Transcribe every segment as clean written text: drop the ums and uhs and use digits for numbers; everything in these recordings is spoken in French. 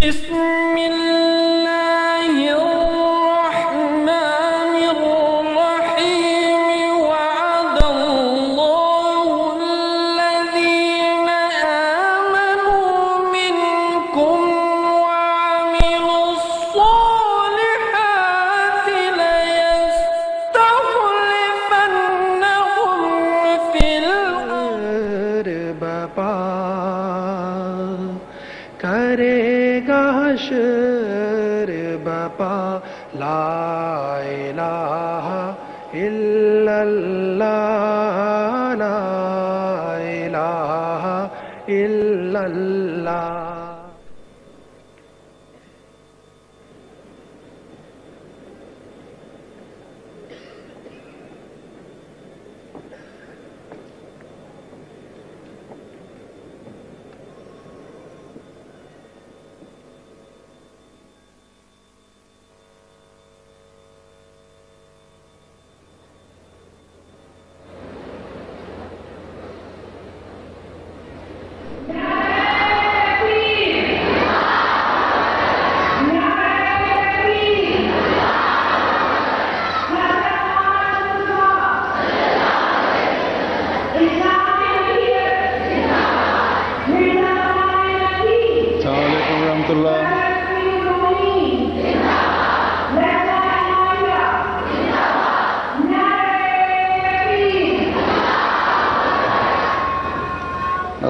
بسم الله الرحمن الرحيم وعد الله الذين آمنوا منكم وعملوا الصالحات ليستخلفنهم في الأرض करेगा हश्र बपा ला इलाहा इल्लल्लाह ला इलाहा इल्लल्लाह।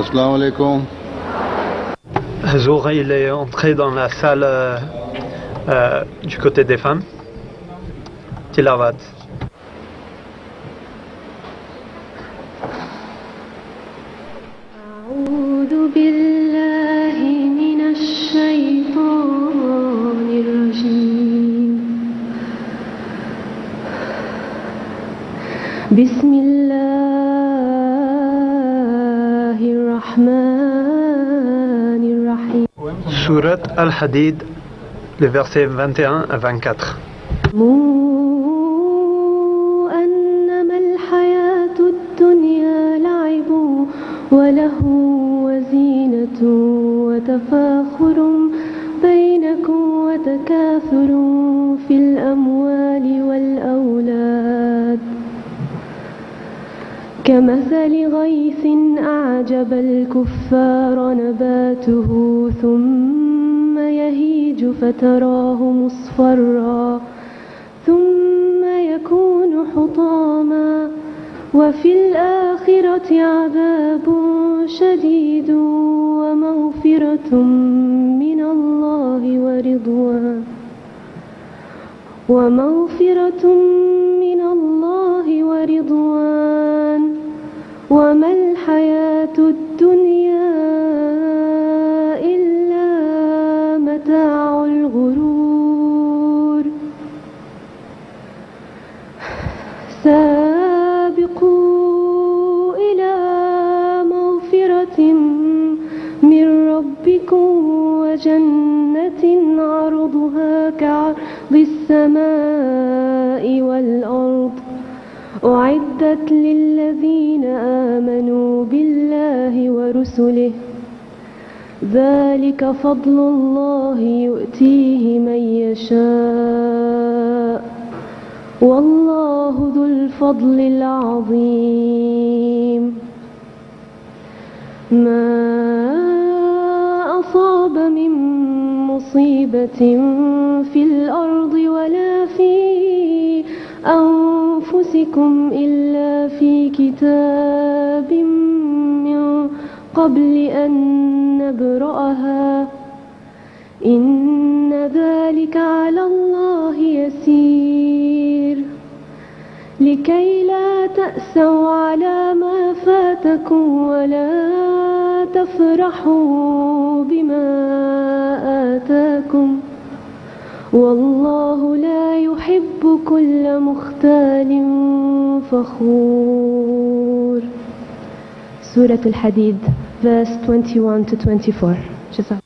Assalamu alaikum. Zoura, il est entré dans la salle du côté des femmes. Tilavat. أعوذ بالله من الشيطان الرجيم. بسم الله الرحمن الرحيم. Surat Al-Hadid, les versets 21 à 24. أنما الحياة الدنيا لعب وله وزينة وتفاخر بينكم وتكاثر في الأموال والأولاد كمثل غيث أعجب الكفار نباته ثم يهيج فتراه مصفرا ثم يكون حطاما وفي الآخرة عذاب شديد ومغفرة من الله ورضوان وما الحياة الدنيا إلا متاع الغرور. سابقوا إلى مغفرة من ربكم وجنة عرضها كعرض السماء والأرض أعدت للذين آمنوا بالله ورسله ذلك فضل الله يؤتيه من يشاء والله ذو الفضل العظيم. ما أصاب من مصيبة في الأرض ولا في أنفسكم إلا في كتاب من قبل أن نبرأها إن ذلك على الله يسير. لكي لا تأسوا على ما فاتكم ولا تفرحوا بما آتاكم والله لا يحب كل مختال فخور. سورة الحديد verse 21 to 24. جزاك.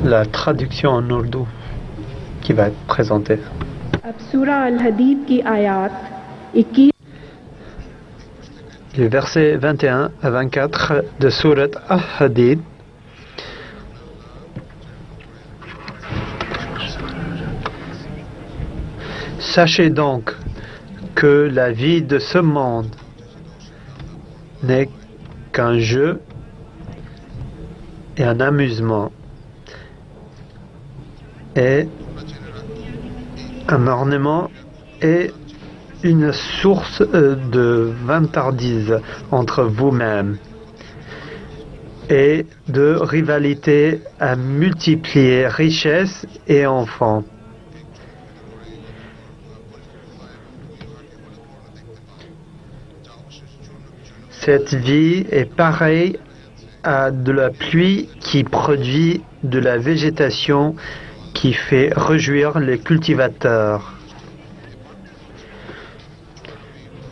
La traduction en ourdou qui va être présentée. अब सूरा अल हदीद की आयत 21 les versets 21 à 24 de Surat Al-Hadid. Sachez donc que la vie de ce monde n'est qu'un jeu et un amusement et un ornement et une source de vantardise entre vous-mêmes et de rivalité à multiplier richesses et enfants. Cette vie est pareille à de la pluie qui produit de la végétation qui fait réjouir les cultivateurs.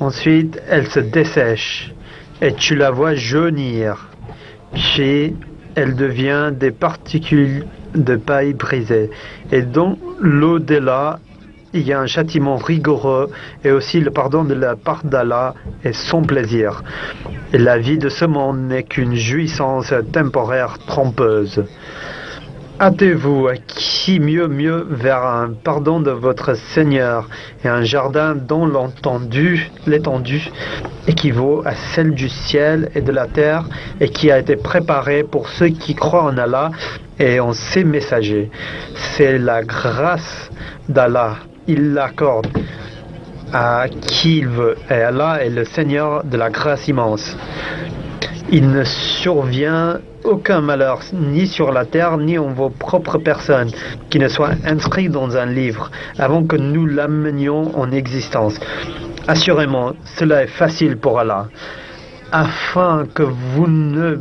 Ensuite, elle se dessèche et tu la vois jaunir. Puis, elle devient des particules de paille brisée. Et dans l'au-delà, il y a un châtiment rigoureux et aussi le pardon de la part d'Allah et son plaisir. Et la vie de ce monde n'est qu'une jouissance temporaire trompeuse. Hâtez-vous qui mieux vers un pardon de votre Seigneur et un jardin dont l'étendue équivaut à celle du ciel et de la terre et qui a été préparé pour ceux qui croient en Allah et en ses messagers. C'est la grâce d'Allah. Il l'accorde à qui il veut et Allah est le Seigneur de la grâce immense. Il ne survient aucun malheur, ni sur la terre, ni en vos propres personnes, qui ne soit inscrit dans un livre, avant que nous l'amenions en existence. Assurément, cela est facile pour Allah, afin que vous ne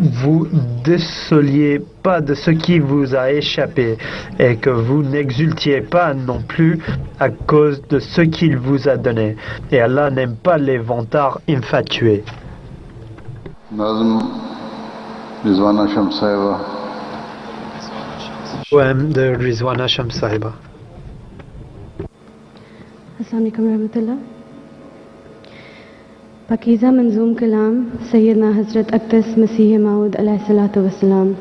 vous désoliez pas de ce qui vous a échappé, et que vous n'exultiez pas non plus à cause de ce qu'il vous a donné. Et Allah n'aime pas les vantards infatués. Nazm Rizwana Shams Sahiba. Poème de Rizwana Shams Sahiba. Assalamu alaikum warahmatullah. Pakiza Manzoom Kalam Sayyidina Hazrat Aqdas Masih Maud alayhi salatu wassalam.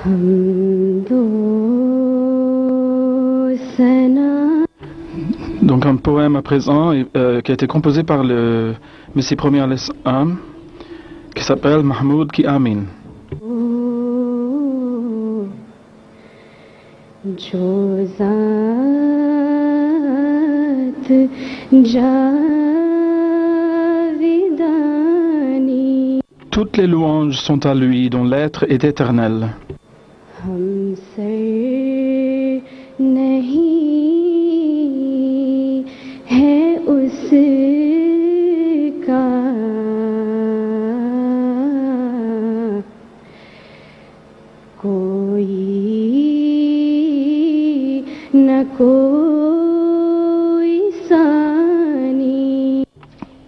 Hamdo Sana. Donc un poème à présent qui a été composé par le Messie premier al-Islam qui s'appelle Mahmoud Ki Amin. Jo Zat Javidani. Toutes les louanges sont à lui dont l'être est éternel. Hamse nahi hai uska koi na koi sani.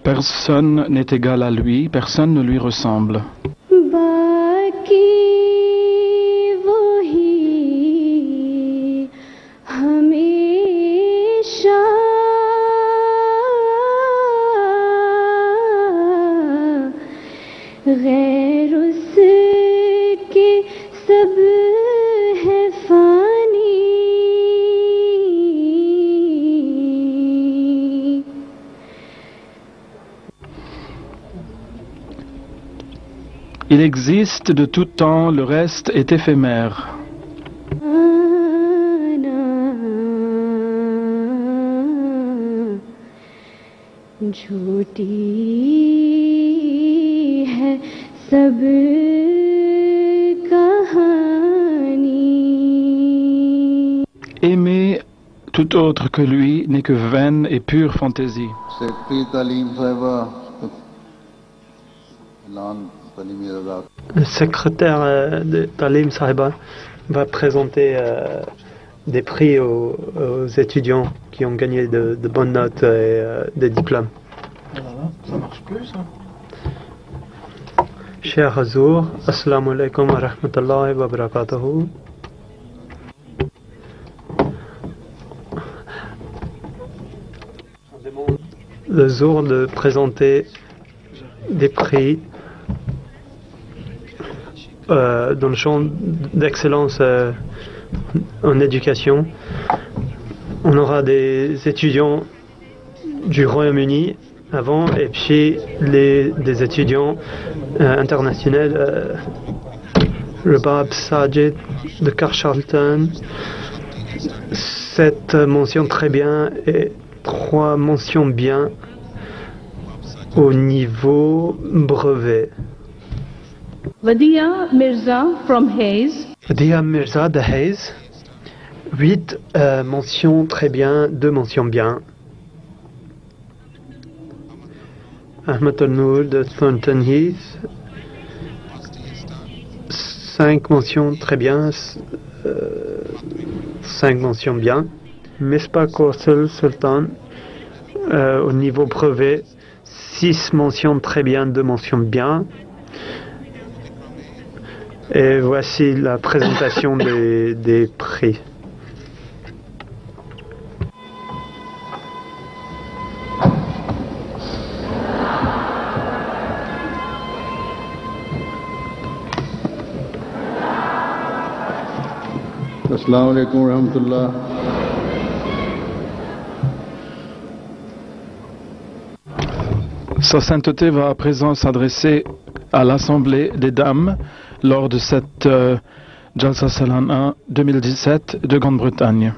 Personne n'est égal à lui, personne ne lui ressemble. Baki wahi hamesha ghair uske sab hai fani. Il existe de tout temps, le reste est éphémère. झूठी है सब कहानी. Aimer tout autre que lui n'est que vaine et pure fantaisie. Secretary Talim Sahiba. Elan Talimi Razak. Le secrétaire de Talim Sahiba va présenter des prix aux étudiants qui ont gagné de bonnes notes et des diplômes. Ça marche plus ça. Cher Hazour, Assalamu alaikum wa rahmatullahi wa barakatuhu. le jour de présenter des prix dans le champ d'excellence en éducation. On aura des étudiants du Royaume-Uni avant et puis des étudiants internationaux, Rabab Sajid de Carshalton. 7 mentions très bien et 3 mentions bien au niveau brevet. Vadia Mirza from Hayes. Vadia Mirza de Hayes. 8 mentions très bien, 2 mentions bien. Ahmed Al-Nour de Thornton Heath. 5 mentions très bien, 5 mentions bien. Misbah Kaushal Sultan au niveau brevet, 6 mentions très bien, 2 mentions bien. Et voici la présentation des prix. Assalamu alaikum wa rahmatullah. Sa Sainteté va à présent s'adresser à l'Assemblée des Dames lors de cette Jalsa Salana 2017 de Grande-Bretagne.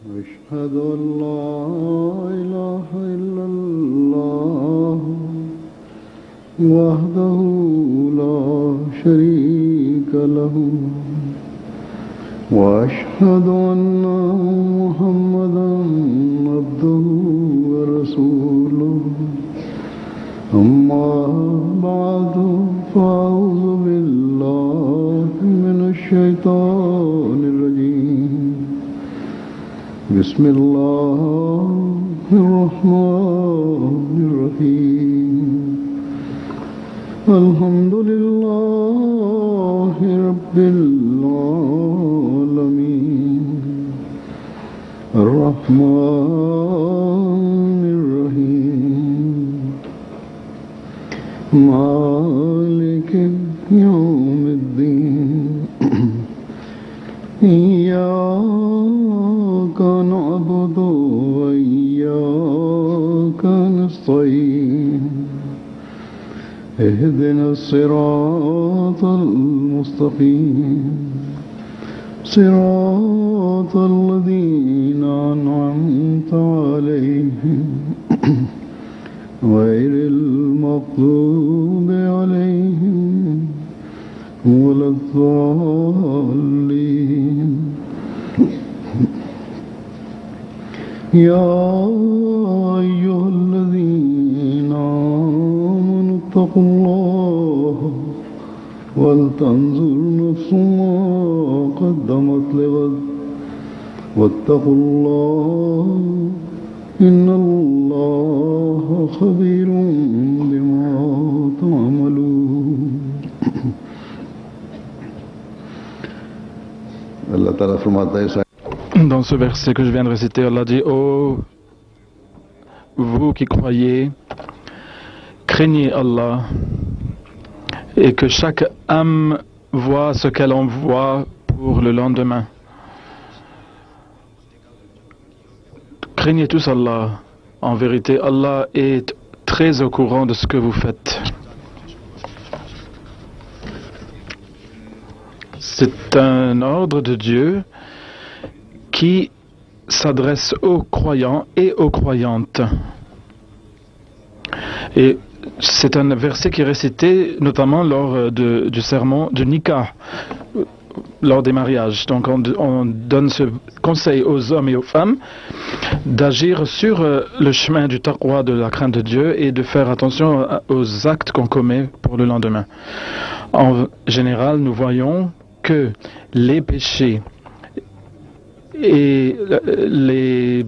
أشهد أن لا إله إلا الله وحده لا شريك له وأشهد أن محمدا عبده ورسوله أما بعد فأعوذ بالله من الشيطان الرجيم بسم الله الرحمن الرحيم الحمد لله رب العالمين الرحمن الرحيم مالك يوم الدين إياك نعبد وإياك نستعين اهدنا الصراط المستقيم صراط الذين أنعمت عليهم غير المغضوب عليهم ولا الضالين يا أيها الذين آمنوا اتقوا الله ولتنظر نفس ما قدمت لغد واتقوا الله إن الله خبير بما تعملون Allah Ta'ala فرماتا है Dans ce verset que je viens de réciter, Allah dit: ô vous qui croyez, craignez Allah et que chaque âme voit ce qu'elle envoie pour le lendemain. Craignez tous Allah. En vérité, Allah est très au courant de ce que vous faites. C'est un ordre de Dieu qui s'adresse aux croyants et aux croyantes. Et c'est un verset qui est récité notamment lors du serment de Nikah, lors des mariages. Donc on donne ce conseil aux hommes et aux femmes d'agir sur le chemin du taqwa, de la crainte de Dieu, et de faire attention aux actes qu'on commet pour le lendemain. En général, nous voyons que les péchés et les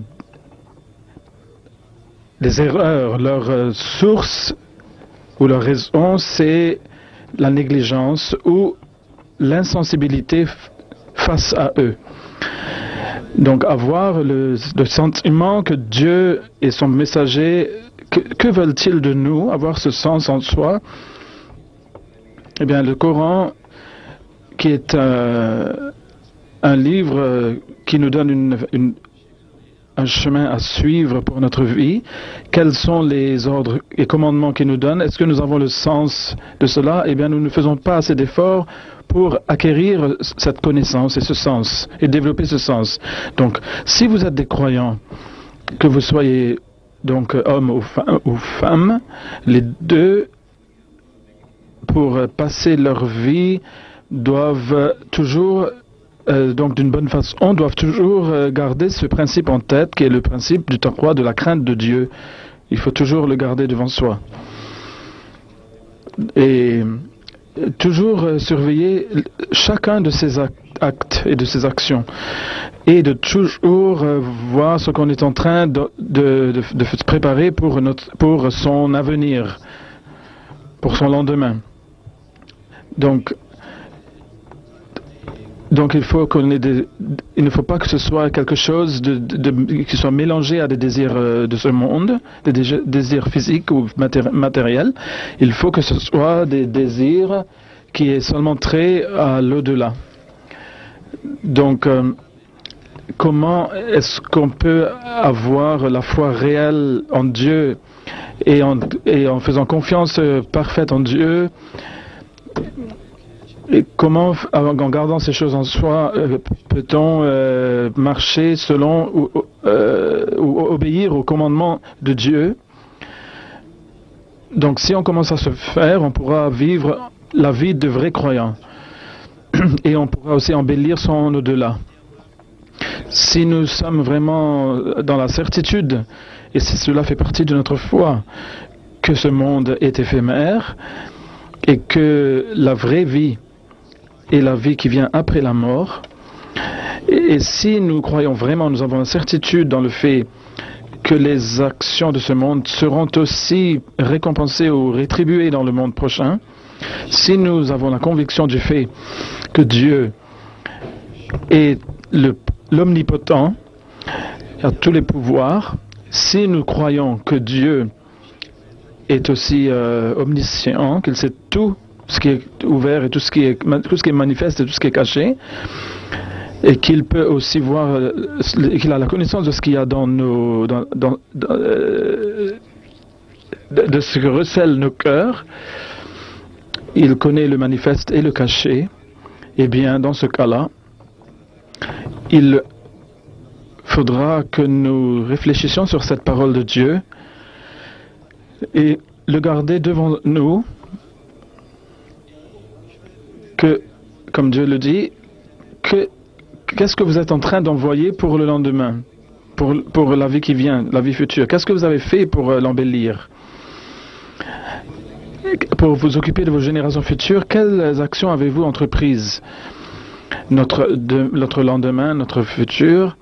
erreurs, leur source ou leur raison, c'est la négligence ou l'insensibilité face à eux. Donc avoir le sentiment que Dieu est son messager, que veulent-ils de nous? Avoir ce sens en soi. Eh bien, le Coran, qui est un livre qui nous donne un chemin à suivre pour notre vie. Quels sont les ordres et commandements qu'il nous donne? Est-ce que nous avons le sens de cela? Eh bien, nous ne faisons pas assez d'efforts pour acquérir cette connaissance et ce sens, et développer ce sens. Donc, si vous êtes des croyants, que vous soyez donc homme ou femme, les deux, pour passer leur vie, doivent toujours donc d'une bonne façon, doivent toujours garder ce principe en tête, qui est le principe du taqwa, de la crainte de Dieu. Il faut toujours le garder devant soi. Et toujours surveiller chacun de ces actes et de ces actions. Et de toujours voir ce qu'on est en train de se préparer pour son avenir, pour son lendemain. Donc il faut il ne faut pas que ce soit quelque chose qui soit mélangé à des désirs de ce monde, des désirs physiques ou matériels. Il faut que ce soit des désirs qui est seulement trait à l'au-delà. Donc comment est-ce qu'on peut avoir la foi réelle en Dieu et en faisant confiance parfaite en Dieu? Et comment, en gardant ces choses en soi, peut-on marcher selon ou obéir aux commandements de Dieu? Donc, si on commence à se faire, on pourra vivre la vie de vrais croyants. Et on pourra aussi embellir son au-delà. Si nous sommes vraiment dans la certitude, et si cela fait partie de notre foi, que ce monde est éphémère, et que la vraie vie et la vie qui vient après la mort. Et si nous croyons vraiment, nous avons la certitude dans le fait que les actions de ce monde seront aussi récompensées ou rétribuées dans le monde prochain, si nous avons la conviction du fait que Dieu est l'omnipotent, a tous les pouvoirs, si nous croyons que Dieu est aussi omniscient, qu'il sait tout ce qui est ouvert et tout ce qui est manifeste et tout ce qui est caché, et qu'il peut aussi voir, qu'il a la connaissance de ce qu'il y a de ce que recèlent nos cœurs, il connaît le manifeste et le caché. Eh bien, dans ce cas-là, il faudra que nous réfléchissions sur cette parole de Dieu et le garder devant nous, que, comme Dieu le dit, qu'est-ce que vous êtes en train d'envoyer pour le lendemain, pour la vie qui vient, la vie future? Qu'est-ce que vous avez fait pour l'embellir? Pour vous occuper de vos générations futures, quelles actions avez-vous entreprises? Notre lendemain, notre futur,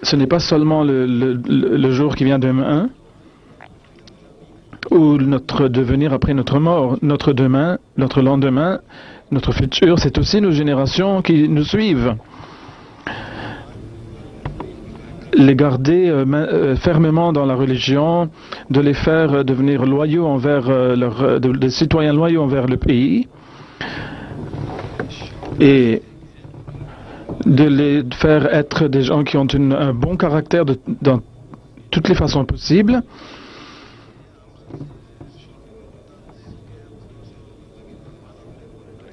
ce n'est pas seulement le jour qui vient demain, ou notre devenir après notre mort. Notre demain, notre lendemain, notre futur, c'est aussi nos générations qui nous suivent. Les garder fermement dans la religion, de les faire devenir loyaux envers des citoyens loyaux envers le pays, et de les faire être des gens qui ont un bon caractère dans toutes les façons possibles.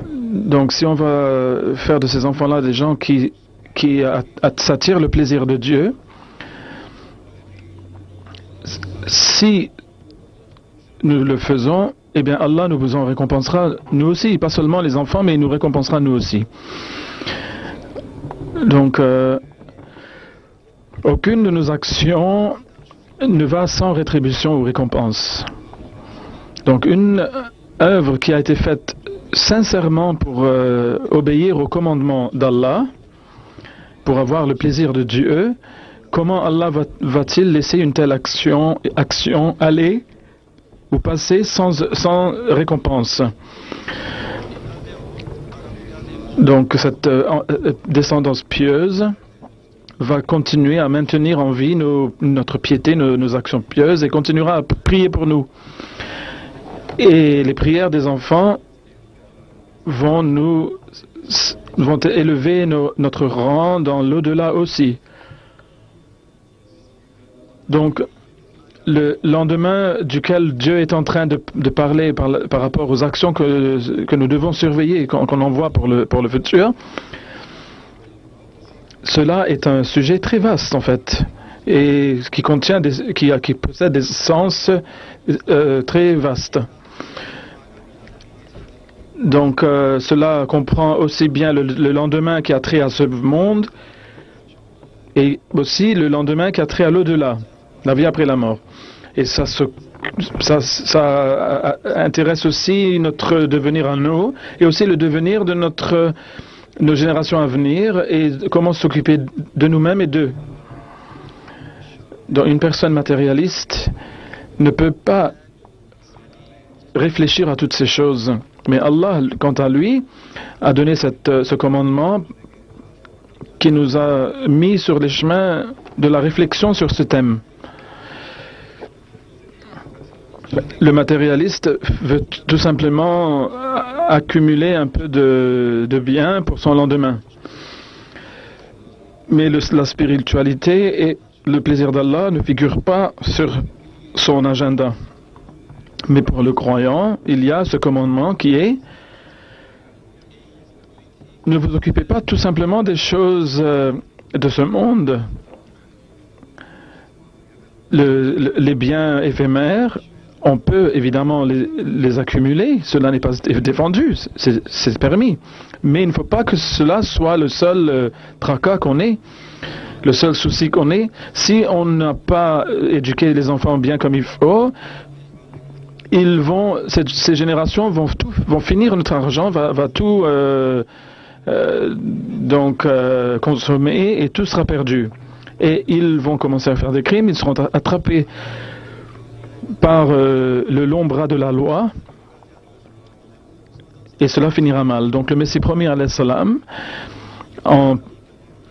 Donc, si on va faire de ces enfants-là des gens qui s'attirent le plaisir de Dieu, si nous le faisons, eh bien Allah nous en récompensera nous aussi, pas seulement les enfants, mais il nous récompensera nous aussi. Donc, aucune de nos actions ne va sans rétribution ou récompense. Donc, une œuvre qui a été faite sincèrement pour obéir au commandement d'Allah, pour avoir le plaisir de Dieu, comment Allah va-t-il laisser une telle action aller ou passer sans récompense? Donc cette descendance pieuse va continuer à maintenir en vie notre piété, nos actions pieuses et continuera à prier pour nous. Et les prières des enfants vont élever notre rang dans l'au-delà aussi. Donc, le lendemain duquel Dieu est en train de parler par rapport aux actions que nous devons surveiller, qu'on envoie pour le futur, cela est un sujet très vaste en fait, et qui possède des sens très vastes. Donc cela comprend aussi bien le lendemain qui a trait à ce monde, et aussi le lendemain qui a trait à l'au-delà, la vie après la mort. Et ça intéresse aussi notre devenir à nous, et aussi le devenir de nos générations à venir, et comment s'occuper de nous-mêmes et d'eux. Donc une personne matérialiste ne peut pas réfléchir à toutes ces choses. Mais Allah, quant à lui, a donné ce commandement qui nous a mis sur les chemins de la réflexion sur ce thème. Le matérialiste veut tout simplement accumuler un peu de biens pour son lendemain. Mais la spiritualité et le plaisir d'Allah ne figurent pas sur son agenda. Mais pour le croyant, il y a ce commandement qui est: ne vous occupez pas tout simplement des choses de ce monde. Les biens éphémères, on peut évidemment les accumuler, cela n'est pas défendu, c'est permis. Mais il ne faut pas que cela soit le seul tracas qu'on ait, le seul souci qu'on ait. Si on n'a pas éduqué les enfants bien comme il faut, ces générations vont finir, notre argent va tout consommer, et tout sera perdu. Et ils vont commencer à faire des crimes, ils seront attrapés par le long bras de la loi, et cela finira mal. Donc le Messie premier alayhi salam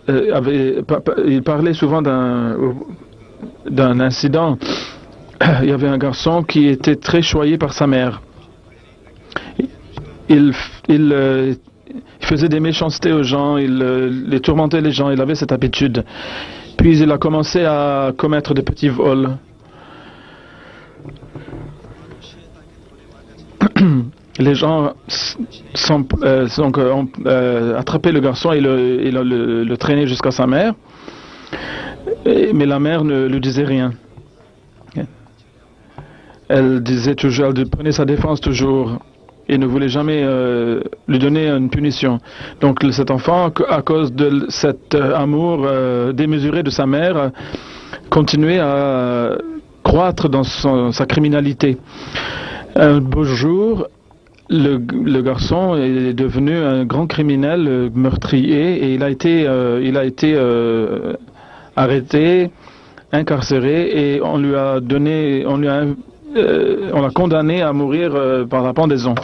il parlait souvent d'un incident. Il y avait un garçon qui était très choyé par sa mère. Il faisait des méchancetés aux gens, il les tourmentait les gens, il avait cette habitude. Puis il a commencé à commettre des petits vols. Les gens ont attrapé le garçon et le traîné jusqu'à sa mère, mais la mère ne lui disait rien. Elle disait toujours, elle prenait sa défense toujours et ne voulait jamais lui donner une punition. Donc cet enfant, à cause de cet amour démesuré de sa mère, continuait à croître dans sa criminalité. Un beau jour, le garçon est devenu un grand criminel meurtrier, et il a été arrêté, incarcéré, et on l'a condamné à mourir par la pendaison.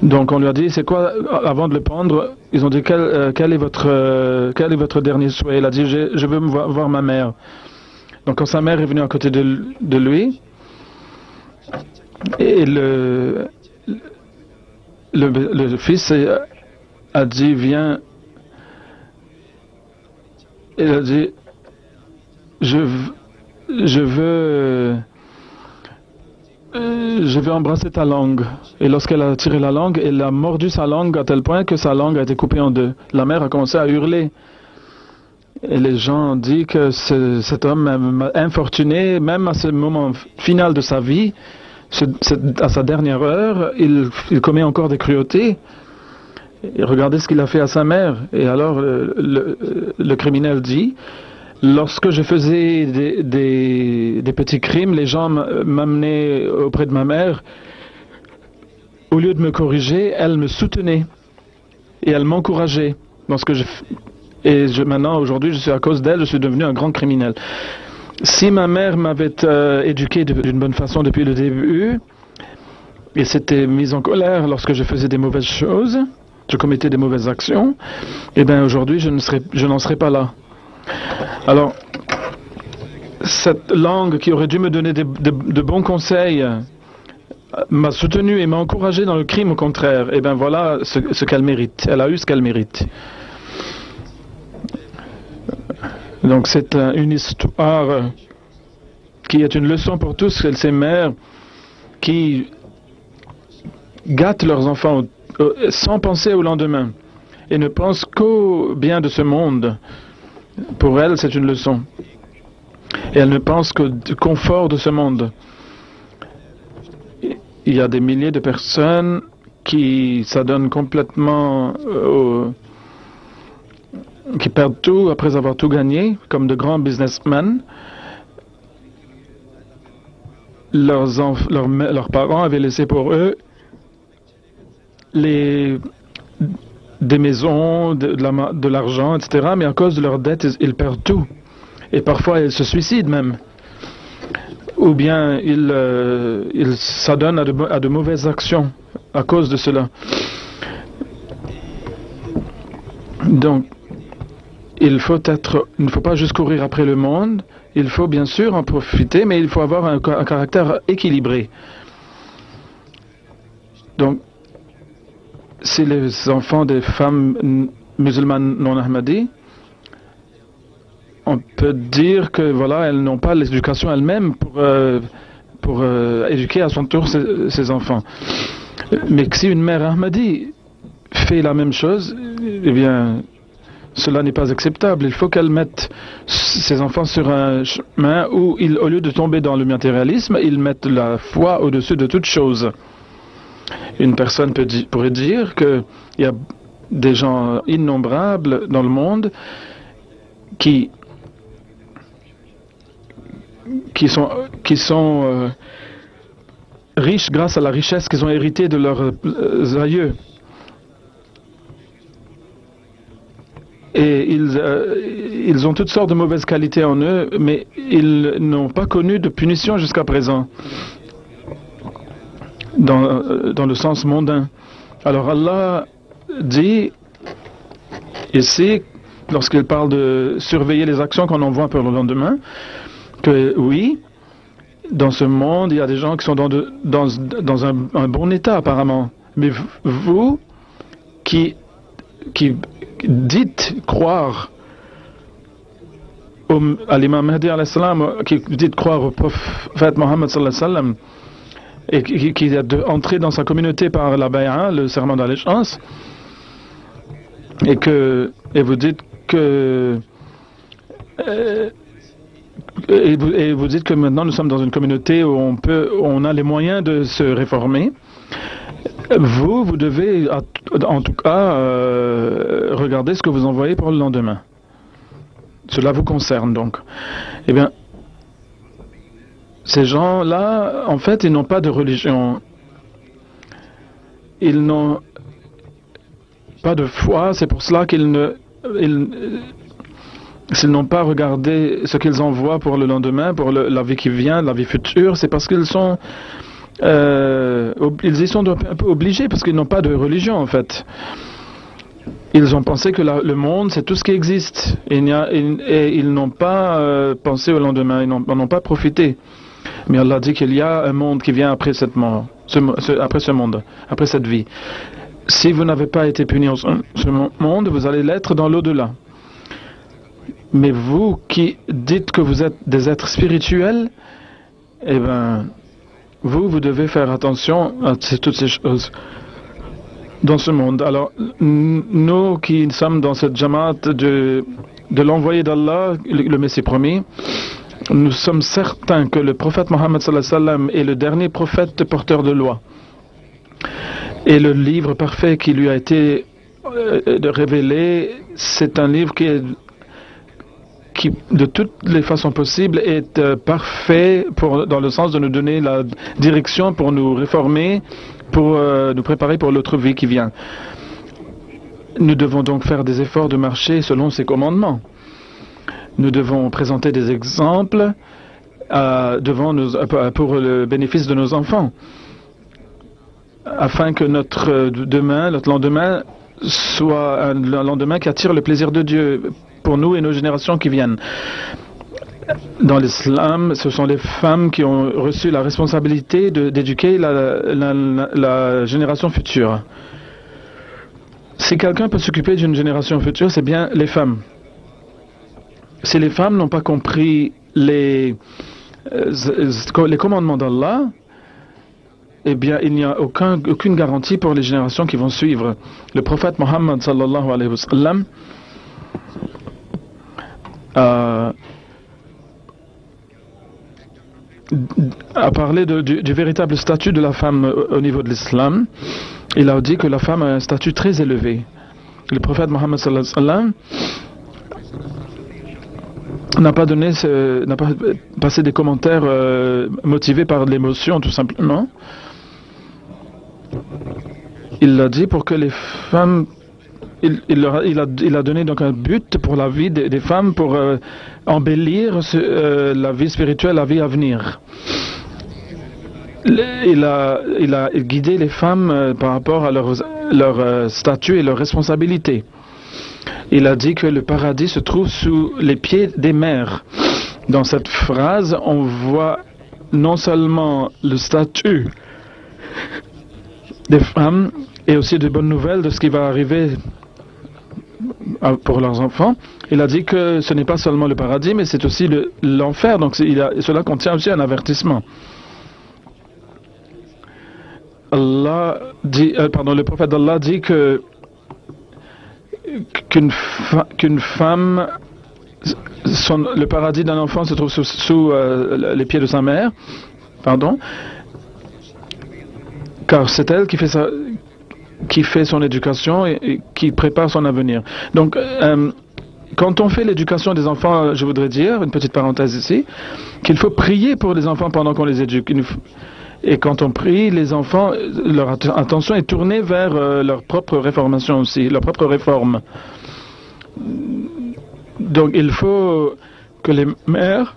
Donc on lui a dit, c'est quoi, avant de le pendre, ils ont dit, quel est votre dernier souhait? Il a dit, je veux voir ma mère. Donc quand sa mère est venue à côté de lui, et le fils a dit, viens. Il a dit, je veux embrasser ta langue. Et lorsqu'elle a tiré la langue, elle a mordu sa langue à tel point que sa langue a été coupée en deux. La mère a commencé à hurler. Et les gens ont dit que cet homme infortuné, même à ce moment final de sa vie, à sa dernière heure, il commet encore des cruautés. Et regardez ce qu'il a fait à sa mère. Et alors le criminel dit, lorsque je faisais des petits crimes, les gens m'amenaient auprès de ma mère. Au lieu de me corriger, elle me soutenait et elle m'encourageait. Maintenant, aujourd'hui, à cause d'elle, je suis devenu un grand criminel. Si ma mère m'avait éduqué d'une bonne façon depuis le début, et s'était mise en colère lorsque je faisais des mauvaises choses, je commettais des mauvaises actions, eh bien aujourd'hui je n'en serais pas là. Alors, cette langue qui aurait dû me donner de bons conseils m'a soutenu et m'a encouragé dans le crime, au contraire. Et bien voilà ce qu'elle mérite. Elle a eu ce qu'elle mérite. Donc c'est une histoire qui est une leçon pour tous ces mères qui gâtent leurs enfants sans penser au lendemain et ne pensent qu'au bien de ce monde. Pour elles, c'est une leçon. Et elles ne pensent qu'au confort de ce monde. Il y a des milliers de personnes qui s'adonnent complètement qui perdent tout après avoir tout gagné, comme de grands businessmen. Leurs parents avaient laissé pour eux des maisons, de l'argent, etc. Mais à cause de leurs dettes, ils perdent tout. Et parfois, ils se suicident même. Ou bien ils s'adonnent à de mauvaises actions à cause de cela. Donc, il ne faut pas juste courir après le monde, il faut bien sûr en profiter, mais il faut avoir un caractère équilibré. Donc, si les enfants des femmes musulmanes non ahmadis, on peut dire que voilà, elles n'ont pas l'éducation elles-mêmes pour éduquer à son tour ses enfants. Mais si une mère ahmadi fait la même chose, eh bien, cela n'est pas acceptable. Il faut qu'elle mette ses enfants sur un chemin où, au lieu de tomber dans le matérialisme, ils mettent la foi au-dessus de toute chose. Une personne pourrait dire qu'il y a des gens innombrables dans le monde qui sont riches grâce à la richesse qu'ils ont héritée de leurs aïeux. Et ils ont toutes sortes de mauvaises qualités en eux, mais ils n'ont pas connu de punition jusqu'à présent, dans le sens mondain. Alors Allah dit ici, lorsqu'il parle de surveiller les actions qu'on envoie pour le lendemain, que oui, dans ce monde, il y a des gens qui sont dans un bon état apparemment. Mais vous qui dites croire à l'imam Mahdi alayhi salam, qui dites croire au prophète Mohammed sallallahu alayhi wa sallam, et qui est entré dans sa communauté par la bay'a, le serment d'allégeance, et vous dites que et vous dites que maintenant nous sommes dans une communauté où on a les moyens de se réformer. Vous devez en tout cas regarder ce que vous envoyez pour le lendemain. Cela vous concerne donc. Eh bien, ces gens-là, en fait, ils n'ont pas de religion. Ils n'ont pas de foi. C'est pour cela qu'ils s'ils n'ont pas regardé ce qu'ils envoient pour le lendemain, pour la vie qui vient, la vie future, c'est parce qu'ils sont ils y sont un peu obligés parce qu'ils n'ont pas de religion en fait. Ils ont pensé que le monde c'est tout ce qui existe et ils n'ont pas pensé au lendemain, ils n'en ont pas profité. Mais Allah dit qu'il y a un monde qui vient après cette mort, après ce monde, après cette vie. Si vous n'avez pas été puni en ce monde, vous allez l'être dans l'au-delà. Mais vous qui dites que vous êtes des êtres spirituels, eh bien, vous devez faire attention à toutes ces choses dans ce monde. Alors, nous qui sommes dans cette jamaat de l'envoyé d'Allah, le Messie promis, nous sommes certains que le prophète Mohammed sallallahu alayhi wa sallam est le dernier prophète porteur de loi. Et le livre parfait qui lui a été révélé, c'est un livre qui, de toutes les façons possibles, est parfait dans le sens de nous donner la direction pour nous réformer, pour nous préparer pour l'autre vie qui vient. Nous devons donc faire des efforts de marcher selon ses commandements. Nous devons présenter des exemples pour le bénéfice de nos enfants, afin que notre lendemain soit un lendemain qui attire le plaisir de Dieu pour nous et nos générations qui viennent. Dans l'islam, ce sont les femmes qui ont reçu la responsabilité d'éduquer la génération future. Si quelqu'un peut s'occuper d'une génération future, c'est bien les femmes. Si les femmes n'ont pas compris les commandements d'Allah, eh bien, il n'y a aucune garantie pour les générations qui vont suivre. Le prophète Mohammed sallallahu alayhi wa sallam a parlé du véritable statut de la femme au niveau de l'islam. Il a dit que la femme a un statut très élevé. Le prophète Mohammed sallallahu alayhi wa sallam n'a pas passé des commentaires motivés par l'émotion, tout simplement. Il l'a dit pour que les femmes... Il a donné donc un but pour la vie des femmes, pour embellir la vie spirituelle, la vie à venir. Il a guidé les femmes par rapport à leur statut et leurs responsabilités. Il a dit que le paradis se trouve sous les pieds des mères. Dans cette phrase, on voit non seulement le statut des femmes et aussi de bonnes nouvelles de ce qui va arriver pour leurs enfants. Il a dit que ce n'est pas seulement le paradis, mais c'est aussi l'enfer. Donc cela contient aussi un avertissement. Le prophète d'Allah dit qu'une femme, le paradis d'un enfant se trouve sous les pieds de sa mère, car c'est elle qui fait son éducation et qui prépare son avenir. Donc, quand on fait l'éducation des enfants, je voudrais dire, une petite parenthèse ici, qu'il faut prier pour les enfants pendant qu'on les éduque. Et quand on prie, les enfants, leur attention est tournée vers leur propre réformation aussi, leur propre réforme. Donc, il faut que les mères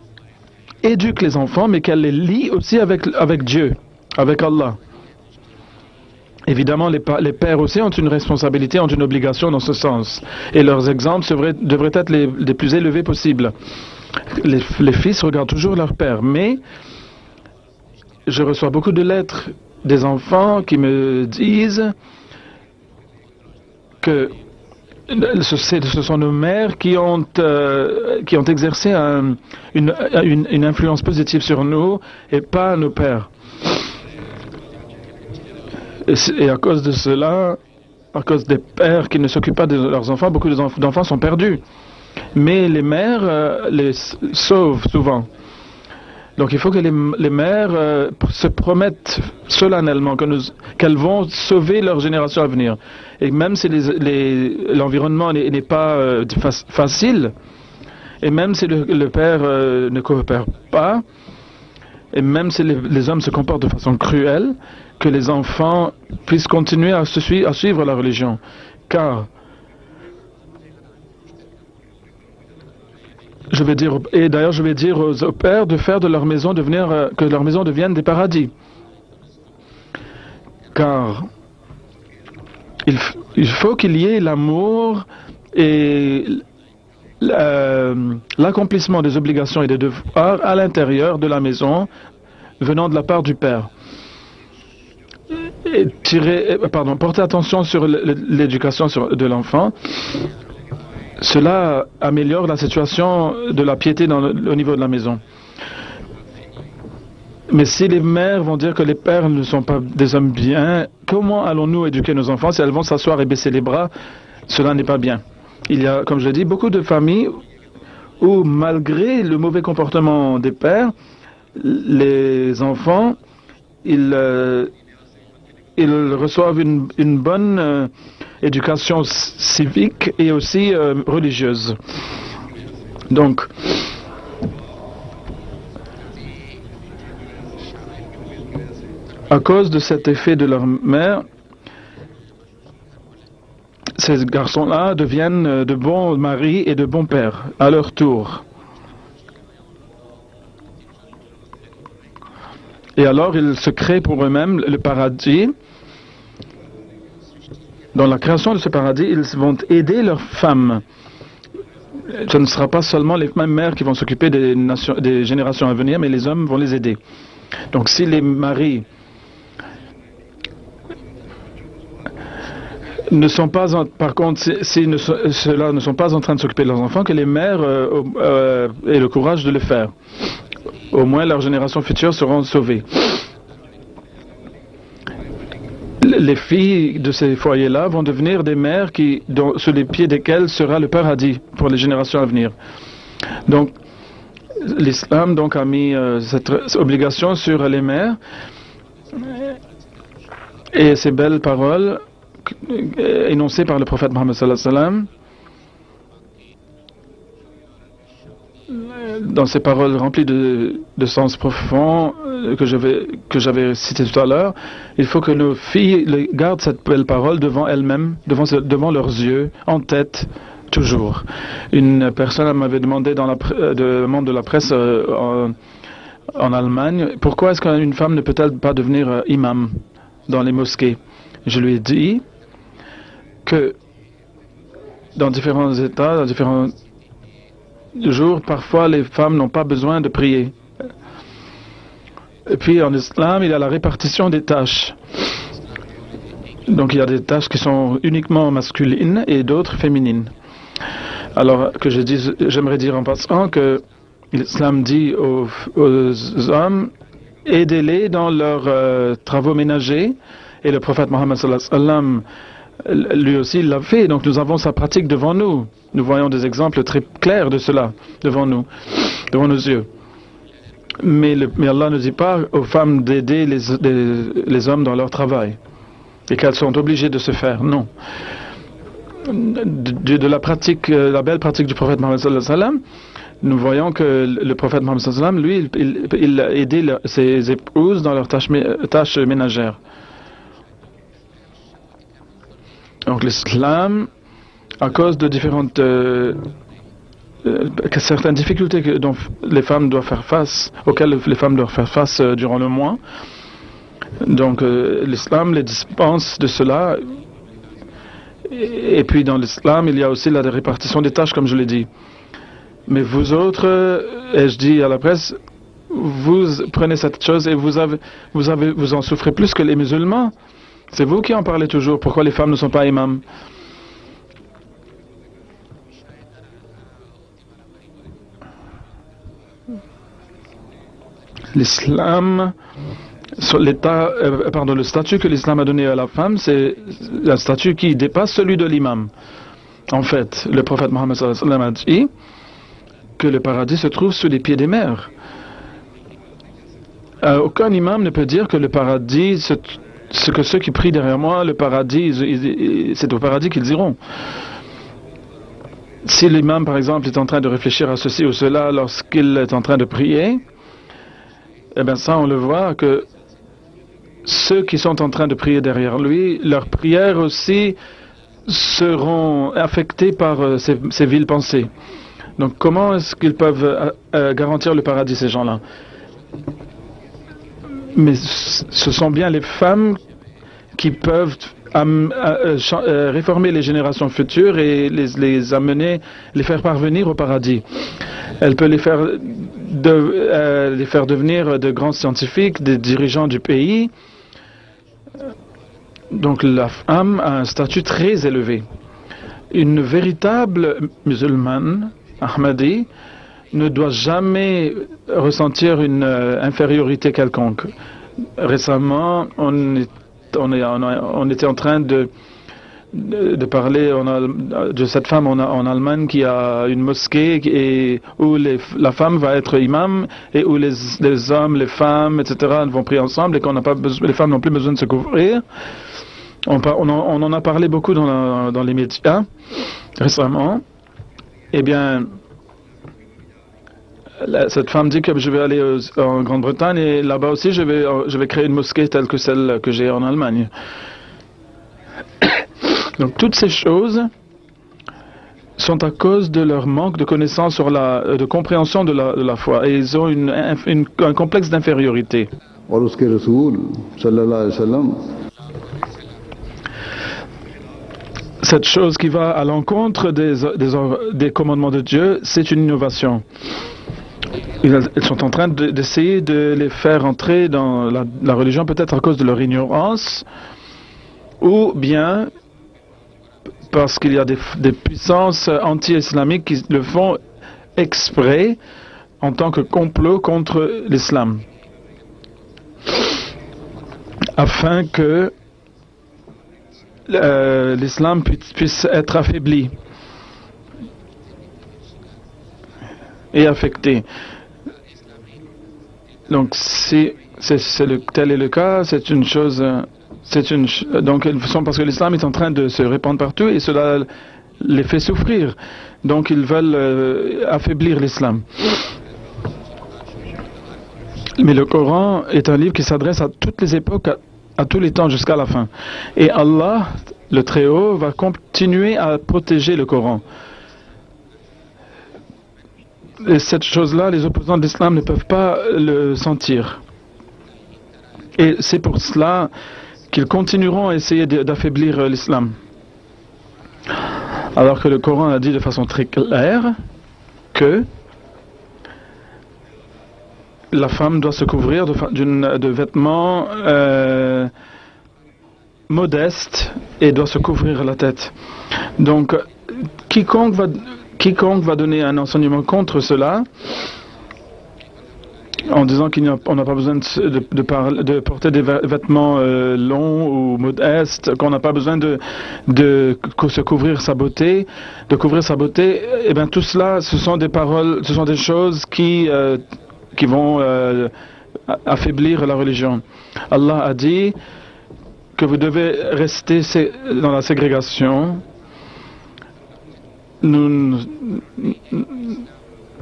éduquent les enfants, mais qu'elles les lient aussi avec Dieu, avec Allah. Évidemment, les pères aussi ont une responsabilité, ont une obligation dans ce sens. Et leurs exemples devraient être les plus élevés possibles. Les fils regardent toujours leur père, mais je reçois beaucoup de lettres des enfants qui me disent que ce sont nos mères qui ont exercé une influence positive sur nous et pas nos pères. Et à cause de cela, à cause des pères qui ne s'occupent pas de leurs enfants, beaucoup d'enfants sont perdus. Mais les mères les sauvent souvent. Donc il faut que les mères se promettent solennellement qu'elles vont sauver leur génération à venir. Et même si l'environnement n'est pas facile, et même si le père ne coopère pas, et même si les hommes se comportent de façon cruelle, que les enfants puissent continuer à suivre la religion. Car, je vais dire aux pères de faire de leur maison que leur maison devienne des paradis. Car, il faut qu'il y ait l'amour et l'accomplissement des obligations et des devoirs à l'intérieur de la maison venant de la part du père. Et porter attention sur l'éducation de l'enfant. Cela améliore la situation de la piété au niveau de la maison. Mais si les mères vont dire que les pères ne sont pas des hommes bien, comment allons-nous éduquer nos enfants si elles vont s'asseoir et baisser les bras? Cela n'est pas bien. Il y a, comme je l'ai dit, beaucoup de familles où, malgré le mauvais comportement des pères, les enfants, ils reçoivent une bonne éducation civique et aussi religieuse. Donc, à cause de cet effet de leur mère, ces garçons-là deviennent de bons maris et de bons pères à leur tour. Et alors, ils se créent pour eux-mêmes le paradis Dans la création de ce paradis, ils vont aider leurs femmes. Ce ne sera pas seulement les mêmes mères qui vont s'occuper des générations à venir, mais les hommes vont les aider. Donc si les maris ne sont pas, par contre, si ceux-là ne sont pas en train de s'occuper de leurs enfants, que les mères aient le courage de le faire. Au moins, leurs générations futures seront sauvées. Les filles de ces foyers-là vont devenir des mères sous les pieds desquelles sera le paradis pour les générations à venir. Donc, l'islam a mis cette obligation sur les mères et ces belles paroles énoncées par le prophète Mohammed sallallahu alayhi wa sallam. Dans ces paroles remplies de sens profond que j'avais citées tout à l'heure, il faut que nos filles gardent cette belle parole devant elles-mêmes, devant leurs yeux, en tête, toujours. Une personne m'avait demandé de membre de la presse en Allemagne, pourquoi est-ce qu'une femme ne peut-elle pas devenir imam dans les mosquées? Je lui ai dit que dans différents États, dans différents jours, parfois les femmes n'ont pas besoin de prier. Et puis en islam, il y a la répartition des tâches. Donc il y a des tâches qui sont uniquement masculines et d'autres féminines. Alors j'aimerais dire en passant que l'islam dit aux hommes, aidez-les dans leurs travaux ménagers. Et le prophète Mohammed sallallahu alayhi wa sallam, lui aussi l'a fait. Donc nous avons sa pratique devant nous. Nous voyons des exemples très clairs de cela devant nous, devant nos yeux. Mais Allah ne dit pas aux femmes d'aider les hommes dans leur travail et qu'elles sont obligées de se faire. Non. De la pratique, la belle pratique du prophète Mohammed sallallahu alayhi wa sallam, nous voyons que le prophète Mohammed sallallahu alayhi wa sallam, lui, il a aidé ses épouses dans leurs tâches ménagères. Donc l'islam, à cause de certaines difficultés dont les femmes doivent faire face, auxquelles les femmes doivent faire face durant le mois, donc l'islam les dispense de cela. Et puis dans l'islam, il y a aussi la répartition des tâches, comme je l'ai dit. Mais vous autres, ai-je dit à la presse, vous prenez cette chose et vous en souffrez plus que les musulmans. C'est vous qui en parlez toujours. Pourquoi les femmes ne sont pas imams? L'islam, le statut que l'islam a donné à la femme, c'est un statut qui dépasse celui de l'imam. En fait, le prophète Mohammed sallallahu alayhi wa sallam a dit que le paradis se trouve sous les pieds des mères. Aucun imam ne peut dire que le paradis que ceux qui prient derrière moi, le paradis, c'est au paradis qu'ils iront. Si l'imam, par exemple, est en train de réfléchir à ceci ou cela lorsqu'il est en train de prier, eh bien ça, on le voit que ceux qui sont en train de prier derrière lui, leurs prières aussi seront affectées par ces viles pensées. Donc comment est-ce qu'ils peuvent garantir le paradis, ces gens-là? Mais ce sont bien les femmes qui peuvent réformer les générations futures et les amener, les faire parvenir au paradis. Elle peut les faire devenir de grands scientifiques, des dirigeants du pays. Donc la femme a un statut très élevé. Une véritable musulmane, Ahmadi, ne doit jamais ressentir une infériorité quelconque. Récemment, on était en train de parler de cette femme en Allemagne qui a une mosquée où la femme va être imam et où les hommes, les femmes, etc. vont prier ensemble et les femmes n'ont plus besoin de se couvrir. On en a parlé beaucoup dans les médias récemment. Eh bien, cette femme dit que je vais aller en Grande-Bretagne et là-bas aussi je vais créer une mosquée telle que celle que j'ai en Allemagne. Donc toutes ces choses sont à cause de leur manque de connaissance de compréhension de la foi et ils ont un complexe d'infériorité. cette chose qui va à l'encontre des commandements de Dieu, c'est une innovation. Ils sont en train d'essayer de les faire entrer dans la religion, peut-être à cause de leur ignorance, ou bien parce qu'il y a des puissances anti-islamiques qui le font exprès en tant que complot contre l'islam, afin que l'islam puisse être affaibli et affecté. Donc, si tel est le cas, c'est une chose. Donc, ils sont parce que l'islam est en train de se répandre partout et cela les fait souffrir. Donc, ils veulent affaiblir l'islam. Mais le Coran est un livre qui s'adresse à toutes les époques, à tous les temps jusqu'à la fin. Et Allah, le Très-Haut, va continuer à protéger le Coran. Et cette chose-là, les opposants de l'islam ne peuvent pas le sentir. Et c'est pour cela qu'ils continueront à essayer d'affaiblir l'islam. Alors que le Coran a dit de façon très claire que la femme doit se couvrir de vêtements modestes et doit se couvrir la tête. Donc, quiconque va donner un enseignement contre cela, en disant qu'on n'a pas besoin de porter des vêtements longs ou modestes, qu'on n'a pas besoin de se couvrir sa beauté, eh bien tout cela, ce sont des paroles, ce sont des choses qui vont affaiblir la religion. Allah a dit que vous devez rester dans la ségrégation. Nous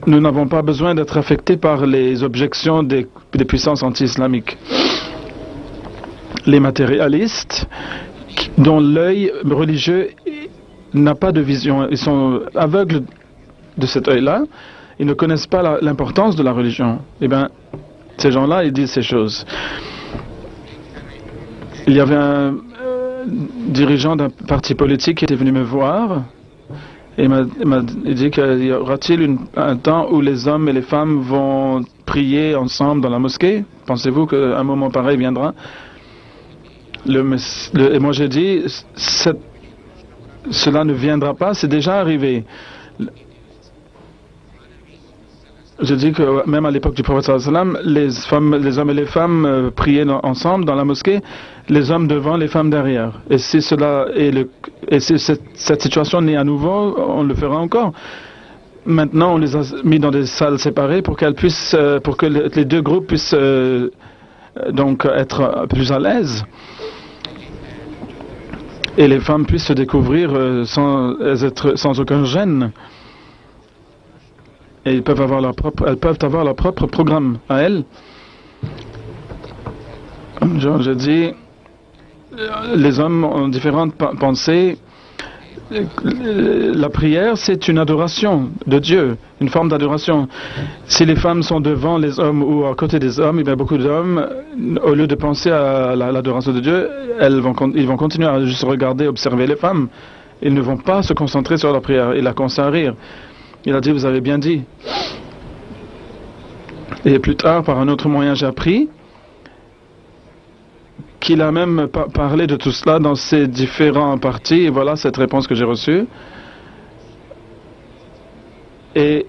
n'avons pas besoin d'être affectés par les objections des puissances anti-islamiques. Les matérialistes, dont l'œil religieux n'a pas de vision, ils sont aveugles de cet œil-là, ils ne connaissent pas l'importance de la religion. Eh bien, ces gens-là, ils disent ces choses. Il y avait un dirigeant d'un parti politique qui était venu me voir. Et il m'a dit qu'il y aura-t-il un temps où les hommes et les femmes vont prier ensemble dans la mosquée? Pensez-vous qu'un moment pareil viendra? Et moi j'ai dit, cela ne viendra pas, c'est déjà arrivé. Je dis que même à l'époque du prophète sallam, les hommes et les femmes priaient ensemble dans la mosquée, les hommes devant, les femmes derrière. Et si cette situation n'est à nouveau, on le fera encore. Maintenant, on les a mis dans des salles séparées pour que les deux groupes puissent donc être plus à l'aise. Et les femmes puissent se découvrir sans aucun gêne. Et elles peuvent avoir leur propre programme à elles. Je dis, les hommes ont différentes pensées. La prière, c'est une adoration de Dieu, une forme d'adoration. Si les femmes sont devant les hommes ou à côté des hommes, il y a beaucoup d'hommes, au lieu de penser à l'adoration de Dieu, ils vont continuer à juste regarder, observer les femmes. Ils ne vont pas se concentrer sur la prière. Il a commencé à rire. Il a dit, vous avez bien dit. Et plus tard, par un autre moyen, j'ai appris qu'il a même parlé de tout cela dans ses différents parties. Et voilà cette réponse que j'ai reçue. Et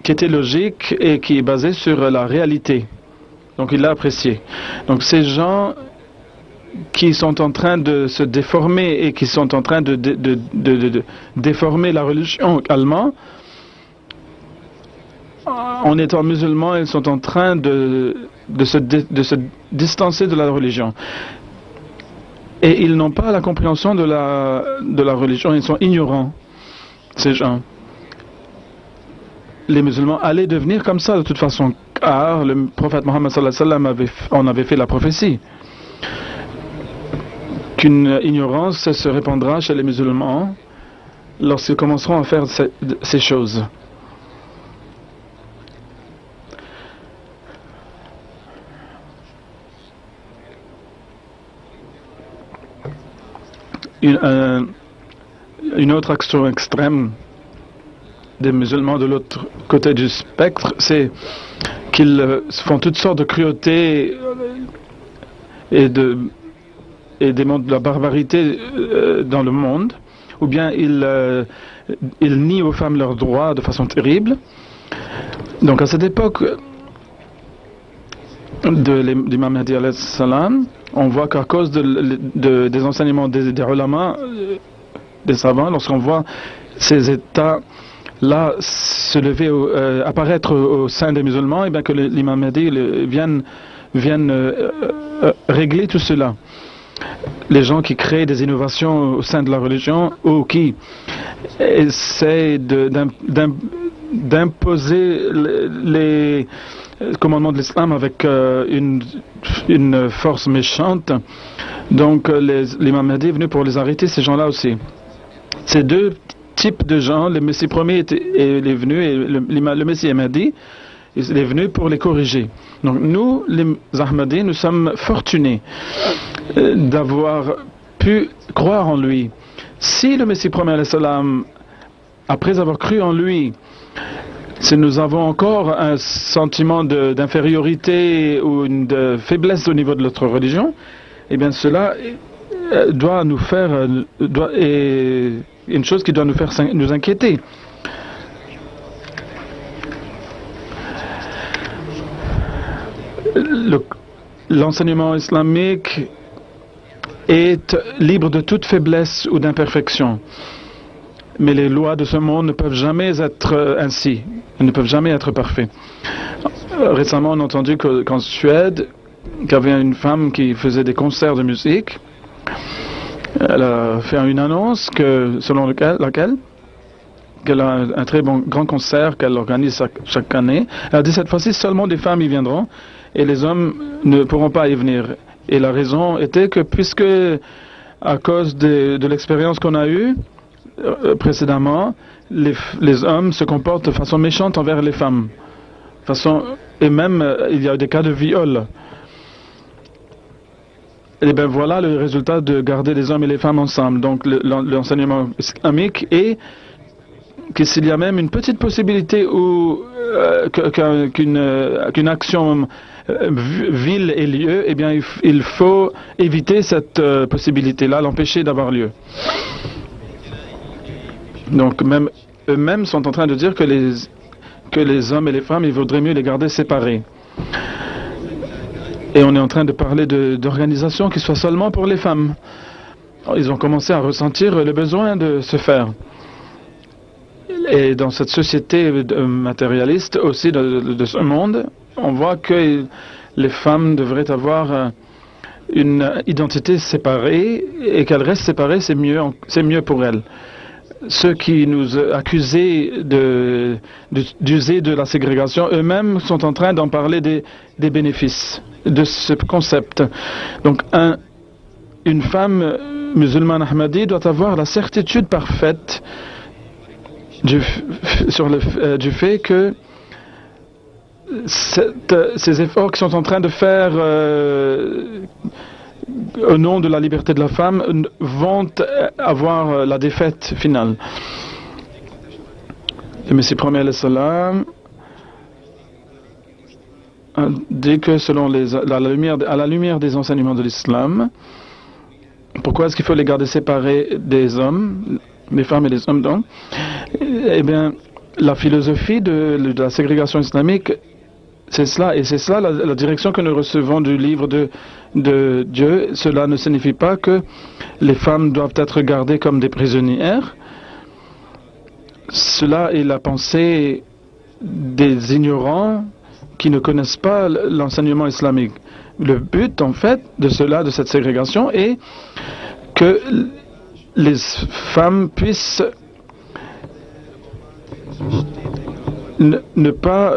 qui était logique et qui est basée sur la réalité. Donc il l'a apprécié. Donc ces gens qui sont en train de se déformer et qui sont en train de déformer la religion allemande, en étant musulmans, ils sont en train de se distancer de la religion. Et ils n'ont pas la compréhension de la religion, ils sont ignorants, ces gens. Les musulmans allaient devenir comme ça de toute façon, car le prophète Mohammed sallallahu alayhi wa sallam avait fait la prophétie qu'une ignorance se répandra chez les musulmans lorsqu'ils commenceront à faire ces choses. une autre action extrême des musulmans de l'autre côté du spectre, c'est qu'ils font toutes sortes de cruautés et démontrent de la barbarité dans le monde, ou bien ils nient aux femmes leurs droits de façon terrible. Donc à cette époque de l'imam Mahdi alayhi salam, on voit qu'à cause des enseignements des ulama, des savants, lorsqu'on voit ces états-là se lever, apparaître au sein des musulmans, et bien que l'imam Mahdi vienne régler tout cela. Les gens qui créent des innovations au sein de la religion ou qui essaient d'imposer les commandements de l'islam avec une force méchante. Donc l'imam Mahdi est venu pour les arrêter, ces gens-là aussi. Ces deux types de gens, le Messie premier est venu et le Messie Mahdi, il est venu pour les corriger. Donc nous, les Ahmadis, nous sommes fortunés d'avoir pu croire en lui. Si le Messie premier, alayhi salam, après avoir cru en lui, si nous avons encore un sentiment d'infériorité ou de faiblesse au niveau de notre religion, eh bien cela doit nous faire, est une chose qui doit nous inquiéter. L'enseignement islamique est libre de toute faiblesse ou d'imperfection. Mais les lois de ce monde ne peuvent jamais être ainsi. Elles ne peuvent jamais être parfaites. Récemment, on a entendu qu'en Suède, qu'il y avait une femme qui faisait des concerts de musique. Elle a fait une annonce selon laquelle qu'elle a un très grand concert qu'elle organise chaque année. Elle a dit cette fois-ci, seulement des femmes y viendront et les hommes ne pourront pas y venir. Et la raison était que puisque, à cause de l'expérience qu'on a eue précédemment, les hommes se comportent de façon méchante envers les femmes. Et même, il y a des cas de viol. Et bien voilà le résultat de garder les hommes et les femmes ensemble. Donc l'enseignement islamique est que s'il y a même une petite possibilité où qu'une action vile ait lieu, eh bien il faut éviter cette possibilité-là, l'empêcher d'avoir lieu. Donc même eux-mêmes sont en train de dire que les hommes et les femmes, il vaudrait mieux les garder séparés. Et on est en train de parler d'organisations qui soient seulement pour les femmes. Alors, ils ont commencé à ressentir le besoin de se faire. Et dans cette société matérialiste aussi de ce monde, on voit que les femmes devraient avoir une identité séparée et qu'elles restent séparées, c'est mieux pour elles. Ceux qui nous accusaient d'user de la ségrégation, eux-mêmes sont en train d'en parler des bénéfices de ce concept. Donc une femme musulmane Ahmadi doit avoir la certitude parfaite du fait que ces efforts qu'ils sont en train de faire au nom de la liberté de la femme vont avoir la défaite finale. Le Messie premier alayhi salam dit que selon à la lumière des enseignements de l'islam, pourquoi est-ce qu'il faut les garder séparés des hommes, les femmes et les hommes donc? Eh bien, la philosophie de la ségrégation islamique, c'est cela, et c'est cela la direction que nous recevons du livre de Dieu. Cela ne signifie pas que les femmes doivent être gardées comme des prisonnières. Cela est la pensée des ignorants qui ne connaissent pas l'enseignement islamique. Le but, en fait, de cette ségrégation est que les femmes puissent ne pas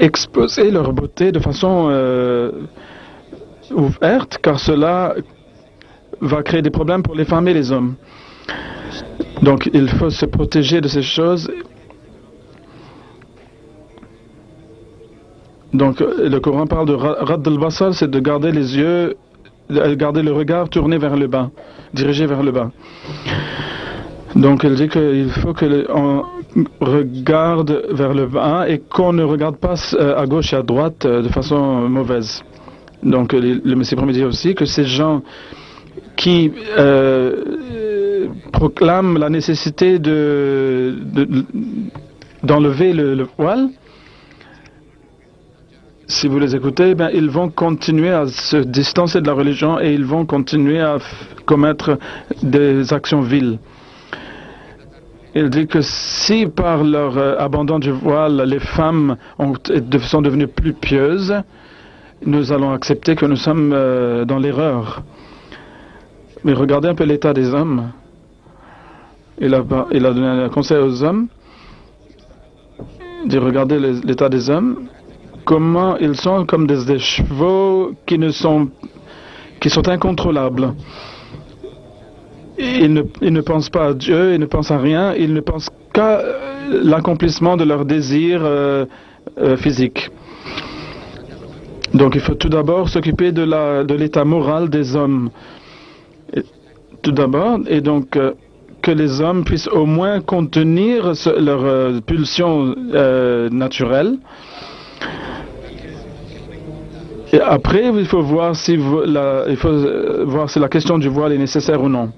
exposer leur beauté de façon ouverte, car cela va créer des problèmes pour les femmes et les hommes. Donc il faut se protéger de ces choses. Donc le Coran parle de Radd al-Basar, c'est de garder les yeux garder le regard tourné vers le bas, dirigé vers le bas. Donc elle dit qu'il faut qu'on regarde vers le bas et qu'on ne regarde pas à gauche et à droite de façon mauvaise. Donc le Messie premier dit aussi que ces gens qui proclament la nécessité d'enlever le voile, si vous les écoutez, ben, ils vont continuer à se distancer de la religion et ils vont continuer à commettre des actions viles. Il dit que si par leur abandon du voile, les femmes sont devenues plus pieuses, nous allons accepter que nous sommes dans l'erreur. Mais regardez un peu l'état des hommes. Il a donné un conseil aux hommes. Il dit, regardez l'état des hommes. Comment ils sont comme des chevaux qui sont incontrôlables. Ils ne pensent pas à Dieu, ils ne pensent à rien, ils ne pensent qu'à l'accomplissement de leurs désirs physiques. Donc il faut tout d'abord s'occuper de l'état moral des hommes. Tout d'abord, et donc que les hommes puissent au moins contenir leurs pulsions naturelles. Et après, il faut voir si la question du voile est nécessaire ou non.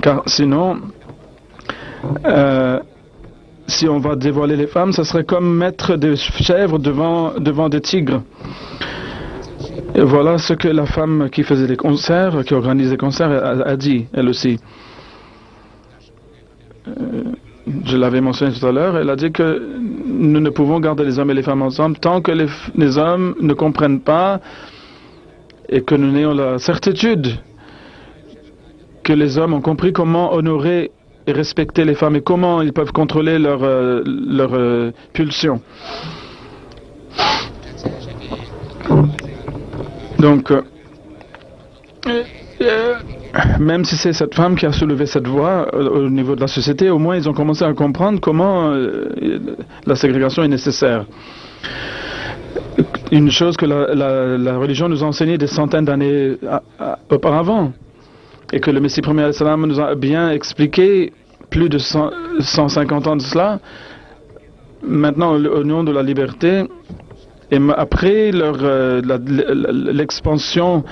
Car sinon, si on va dévoiler les femmes, ça serait comme mettre des chèvres devant des tigres. Et voilà ce que la femme qui faisait les concerts, qui organise les concerts, a dit, elle aussi. Je l'avais mentionné tout à l'heure, elle a dit que nous ne pouvons garder les hommes et les femmes ensemble tant que les hommes ne comprennent pas et que nous n'ayons la certitude que les hommes ont compris comment honorer et respecter les femmes et comment ils peuvent contrôler leurs pulsions. Donc, même si c'est cette femme qui a soulevé cette voix au niveau de la société, au moins ils ont commencé à comprendre comment la ségrégation est nécessaire. Une chose que la religion nous a enseigné des centaines d'années auparavant, et que le Messie premier salam nous a bien expliqué plus de 150 ans de cela. Maintenant, au nom de la liberté, et après l'expansion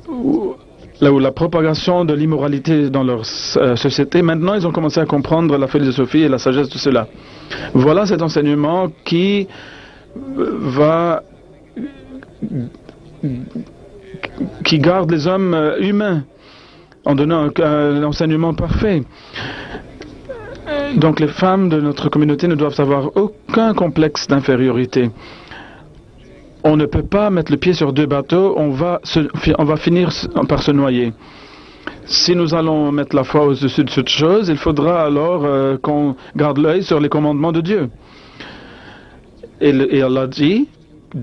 ou la propagation de l'immoralité dans leur société, maintenant ils ont commencé à comprendre la philosophie et la sagesse de cela. Voilà cet enseignement qui garde les hommes humains en donnant un enseignement parfait. Donc les femmes de notre communauté ne doivent avoir aucun complexe d'infériorité. On ne peut pas mettre le pied sur deux bateaux, on va finir par se noyer. Si nous allons mettre la foi au-dessus de toute chose, il faudra alors qu'on garde l'œil sur les commandements de Dieu. Et Allah dit,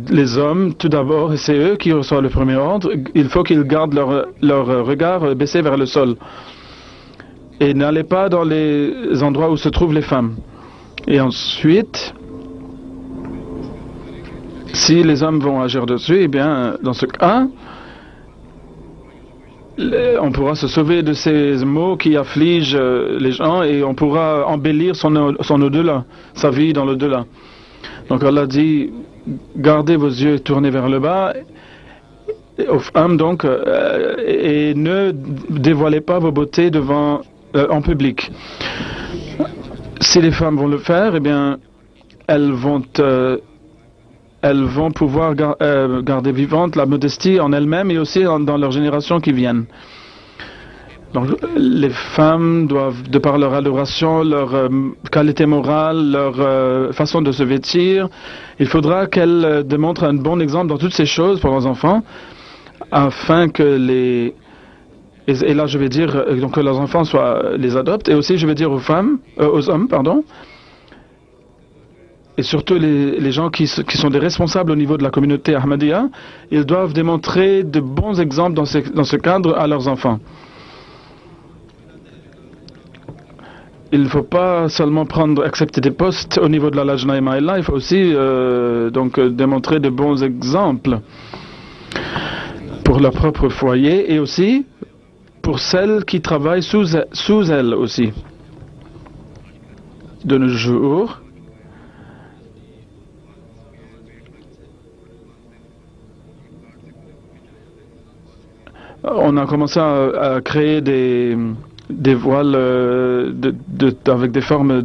les hommes, tout d'abord, et c'est eux qui reçoivent le premier ordre, il faut qu'ils gardent leur regard baissé vers le sol. Et n'allez pas dans les endroits où se trouvent les femmes. Et ensuite, si les hommes vont agir dessus, eh bien, dans ce cas, on pourra se sauver de ces maux qui affligent les gens et on pourra embellir son au-delà, sa vie dans l'au-delà. Donc Allah dit, gardez vos yeux tournés vers le bas, aux femmes donc, et ne dévoilez pas vos beautés en public. Si les femmes vont le faire, eh bien, elles vont pouvoir garder vivante la modestie en elles-mêmes et aussi dans leurs générations qui viennent. Donc, les femmes doivent, de par leur adoration, leur qualité morale, leur façon de se vêtir, il faudra qu'elles démontrent un bon exemple dans toutes ces choses pour leurs enfants, afin que et là je vais dire donc que leurs enfants les adoptent, et aussi je vais dire aux hommes, et surtout les gens qui sont des responsables au niveau de la communauté Ahmadiyya, ils doivent démontrer de bons exemples dans ce cadre à leurs enfants. Il ne faut pas seulement accepter des postes au niveau de la Lajna Maïla, il faut aussi démontrer de bons exemples pour leur propre foyer et aussi pour celles qui travaillent sous elles aussi. De nos jours, on a commencé à créer des voiles avec des formes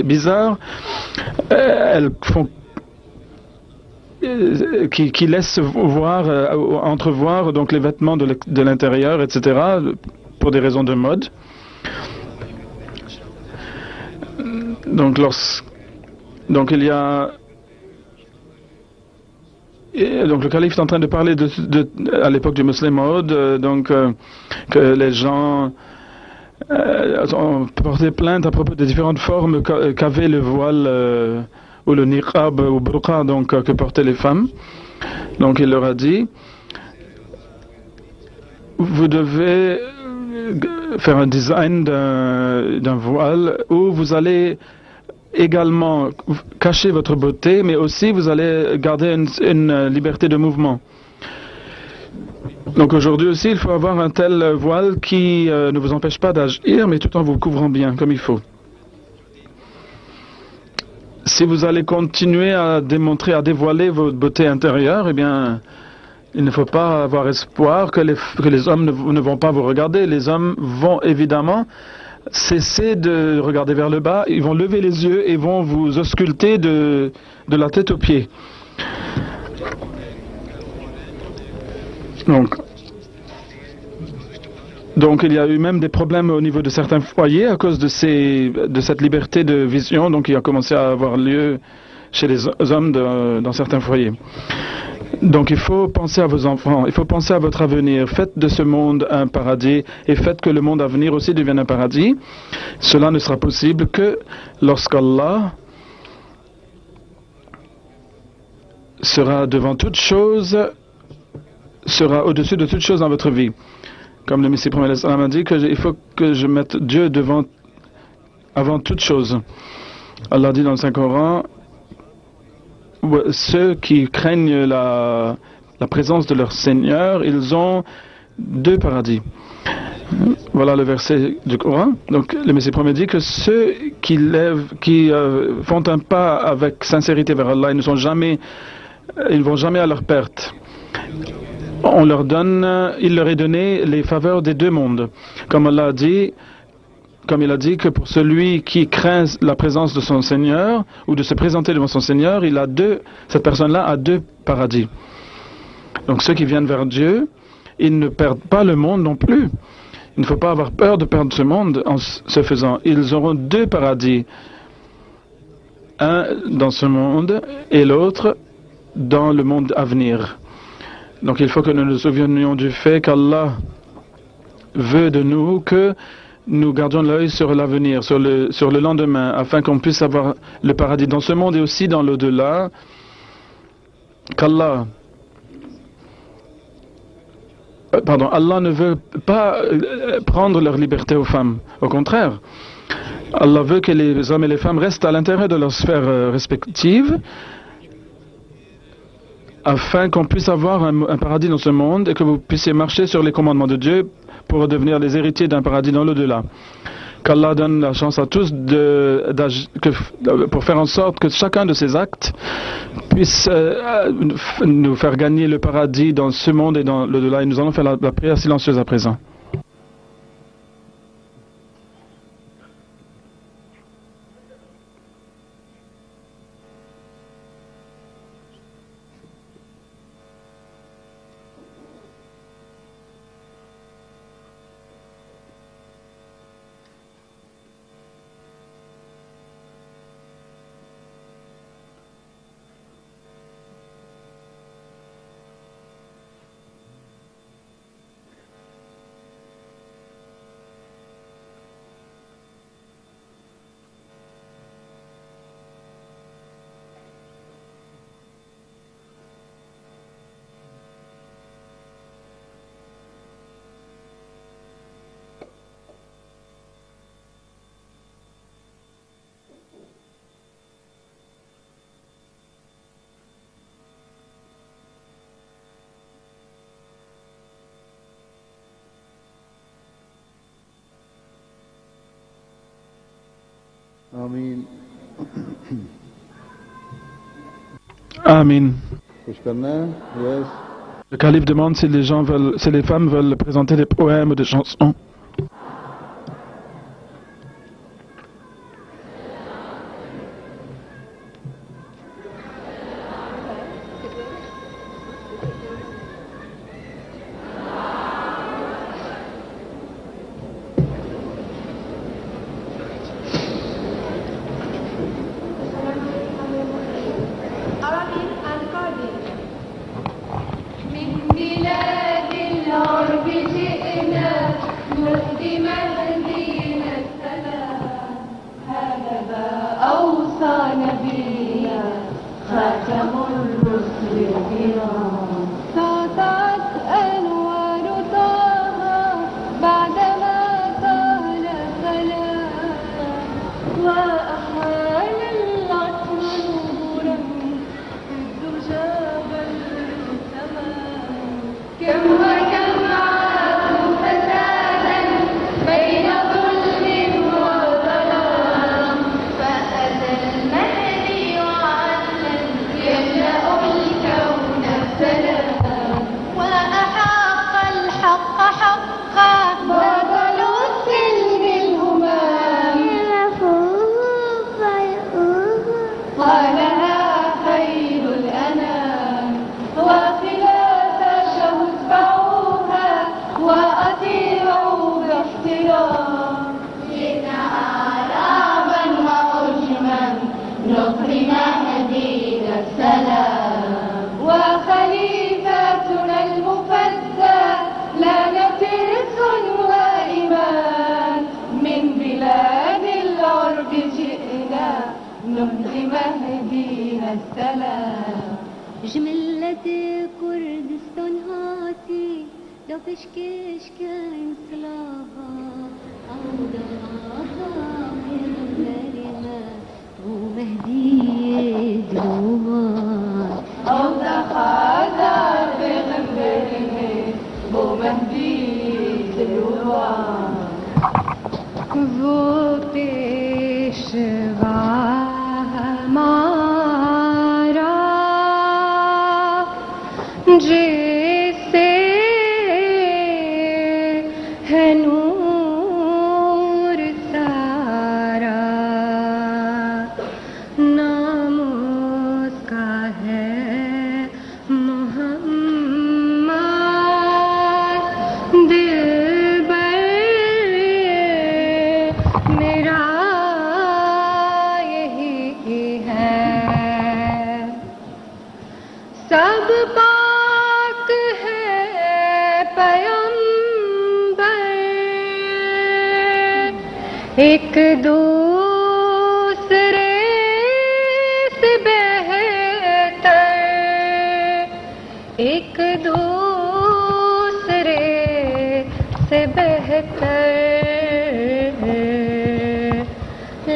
bizarres. Elles font qui laissent voir, entrevoir donc les vêtements de l'intérieur, etc., pour des raisons de mode. Donc il y a donc le calife est en train de parler à l'époque du Muslim Maud, que les gens ont porté plainte à propos des différentes formes qu'avait le voile ou le niqab ou burqa que portaient les femmes. Donc il leur a dit, vous devez faire un design d'un voile où vous allez également cacher votre beauté, mais aussi vous allez garder une liberté de mouvement. Donc aujourd'hui aussi, il faut avoir un tel voile qui ne vous empêche pas d'agir, mais tout en vous couvrant bien, comme il faut. Si vous allez continuer à démontrer, à dévoiler votre beauté intérieure, eh bien, il ne faut pas avoir espoir que les hommes ne vont pas vous regarder. Les hommes vont évidemment cesser de regarder vers le bas, ils vont lever les yeux et vont vous ausculter de la tête aux pieds. Donc il y a eu même des problèmes au niveau de certains foyers à cause de cette liberté de vision, donc il a commencé à avoir lieu chez les hommes dans certains foyers. Donc il faut penser à vos enfants, il faut penser à votre avenir. Faites de ce monde un paradis et faites que le monde à venir aussi devienne un paradis. Cela ne sera possible que lorsqu'Allah sera devant toute chose, sera au-dessus de toute chose dans votre vie. Comme le Messie prophète a dit qu'il faut que je mette Dieu avant toute chose. Allah dit dans le Saint-Coran, ceux qui craignent la présence de leur Seigneur, ils ont 2 paradis. Voilà le verset du Coran. Donc le Messie promet dit que ceux qui font un pas avec sincérité vers Allah, ils ne vont jamais à leur perte. Il leur est donné les faveurs des 2 mondes. Comme il a dit que pour celui qui craint la présence de son Seigneur, ou de se présenter devant son Seigneur, cette personne-là a 2 paradis. Donc ceux qui viennent vers Dieu, ils ne perdent pas le monde non plus. Il ne faut pas avoir peur de perdre ce monde en se faisant. Ils auront 2 paradis. Un dans ce monde et l'autre dans le monde à venir. Donc il faut que nous nous souvenions du fait qu'Allah veut de nous que nous gardions l'œil sur l'avenir, sur le lendemain, afin qu'on puisse avoir le paradis dans ce monde et aussi dans l'au-delà, qu'Allah Allah ne veut pas prendre leur liberté aux femmes. Au contraire, Allah veut que les hommes et les femmes restent à l'intérieur de leur sphère respective, afin qu'on puisse avoir un paradis dans ce monde et que vous puissiez marcher sur les commandements de Dieu pour devenir les héritiers d'un paradis dans l'au-delà. Qu'Allah donne la chance à tous pour faire en sorte que chacun de ces actes puisse nous faire gagner le paradis dans ce monde et dans l'au-delà. Et nous allons faire la prière silencieuse à présent. Amin. Amin. Kuch karna hai? Yes. Le calife demande si les femmes veulent présenter des poèmes ou des chansons. एक दूसरे से बेहतर, एक दूसरे से बेहतर,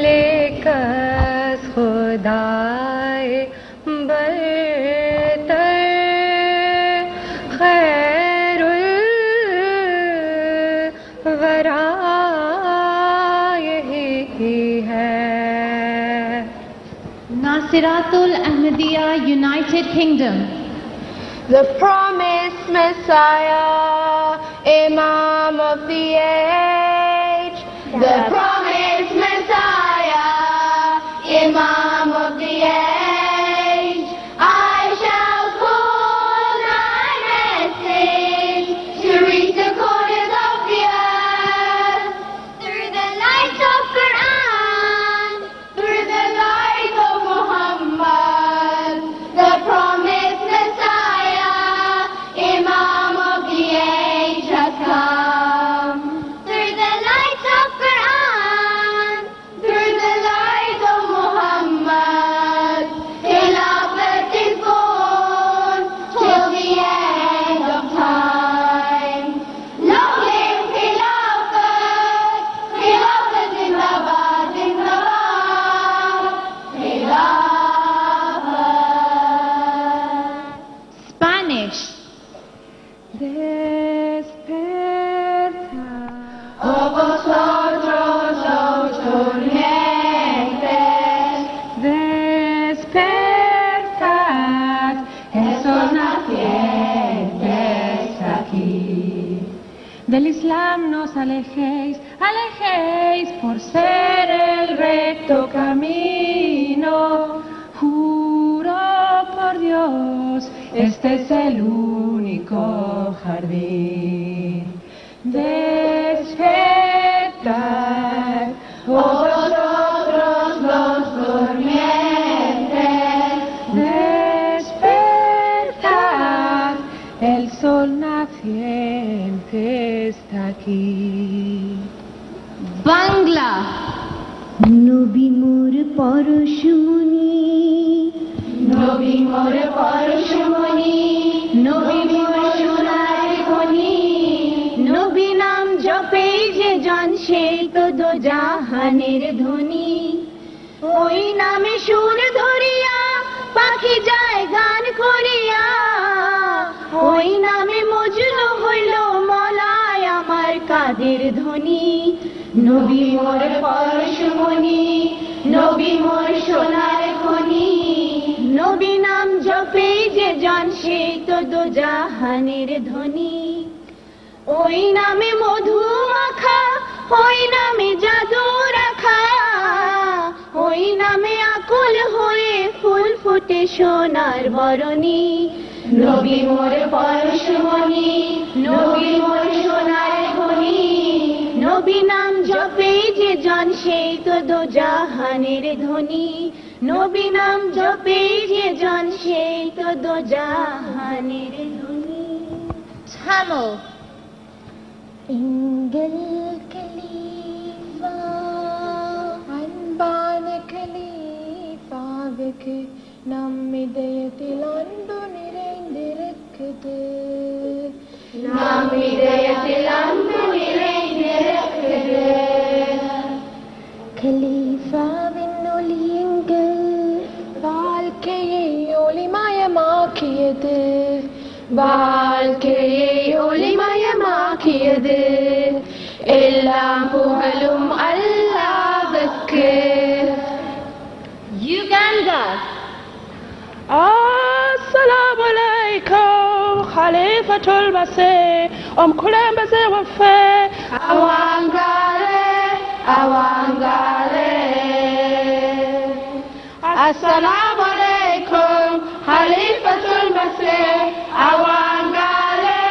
लेकर खुदाए बरतर, खैरुल वरा Nasiratul Ahmadiyya United Kingdom. The promised Messiah, Imam of the age. The promised Messiah, Imam of the age. I shall call thy message to reach the corners of the earth through the light of Quran, through the light of Muhammad, the promised Messiah, Imam of the age has come. Through the light of Quran, Del Islam nos alejéis, alejéis por ser el recto camino. Juro por Dios, este es el único jardín. Despertad, oh vosotros los durmientes, despertad, el sol naciente está aquí. Bangla. নবী মোর পরশমণি, নবী মোর পরশমণি, নবী মোর সোনার খনি, নবী নাম জপেই যে জন সেই তো দো জাহানের ধ্বনি। ওই নামে সুর ধরিয়া পাখি যায় গান করিয়া, ওই নামে মজনু হইল মলায় আমার কাদের ধ্বনি। নবী মোর পরশমণি, নবী মোর সোনার খনি, নবী নাম জপেই যে জন সেই তো দো জাহানের ধ্বনি। ওই নামে মধু মাখা, ওই নামে জাদু রাখা, ওই নামে আকুল হয়ে ফুল ফুটে সোনার বরণী। নবী মোর পরশমণি, নবী মোর সোনার খনি, নবী নাম জপেই যে জন সেই তো দো জাহানের ধ্বনি। নবী নাম জপেই যে জন সেই তো দো জাহানের ধ্বনি। Tamil. எங்கள் கலீஃபா, அன்பான கலீஃபாவுக்கு நம் இதயத்தில் அன்பு நிறைந்திருக்குது, நம் இதயத்தில் அன்பு நிறைந்திருக்குது. கலீஃபாவின் ஒளியுங்கள் வாழ்க்கையை ஒளிமயமாக்கியது, வாழ்க்கையை ஒளிமயமாக்கியது. எல்லாம் புகழும் அல்லாஹ்வுக்கு. Uganda. Assalamu alaikum, Khalifatul Masih, Kulembeze Wafe. Awangale, awangale. Assalamu alaikum, Khalifatul Masih. Awangale,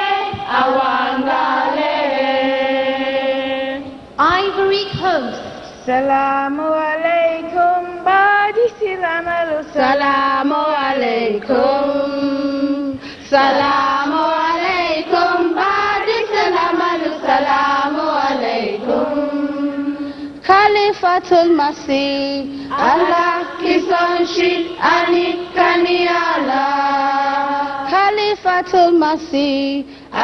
awangale. Ivory Coast. Salamu alaikum, Badi Silamalu. Salamu alaikum, salamu alaikum. Badi salamalu, salamu alaikum. Khalifatul Masih, Allah ki sonshid anikani Allah. Khalifatul Masih,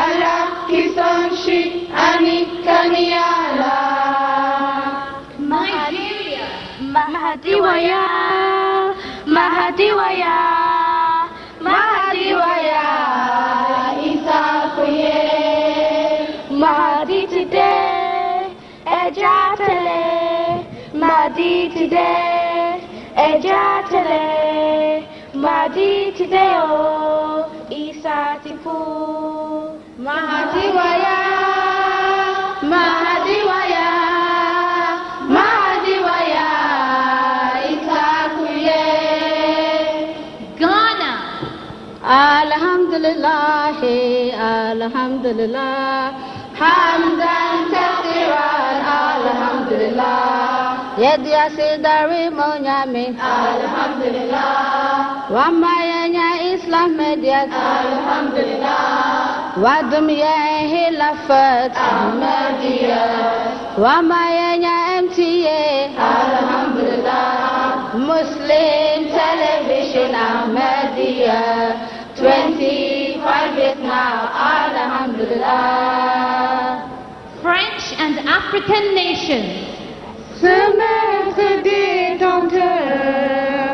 Allah ki sonshid anikani Allah. Nigeria. Mahdi waya, Mahdi waya, Mahdi waya. Isa kuye, Mahdi today, ejatale. Mahdi today, ejatale. Mahdi today, oh, Isa tifu. Mahdi waya, Mahdi waya. Ghana. Alhamdulillah, alhamdulillah, hamdan kathiran, alhamdulillah. Yedi asidari monyame, alhamdulillah. Wamayanya Islam media, alhamdulillah. Wadum ya hilafat, media. Wamayanya MTA, alhamdulillah. Muslim television, Ahmadiyya, 25 years now, alhamdulillah. French and African nations. Semaine se détenteur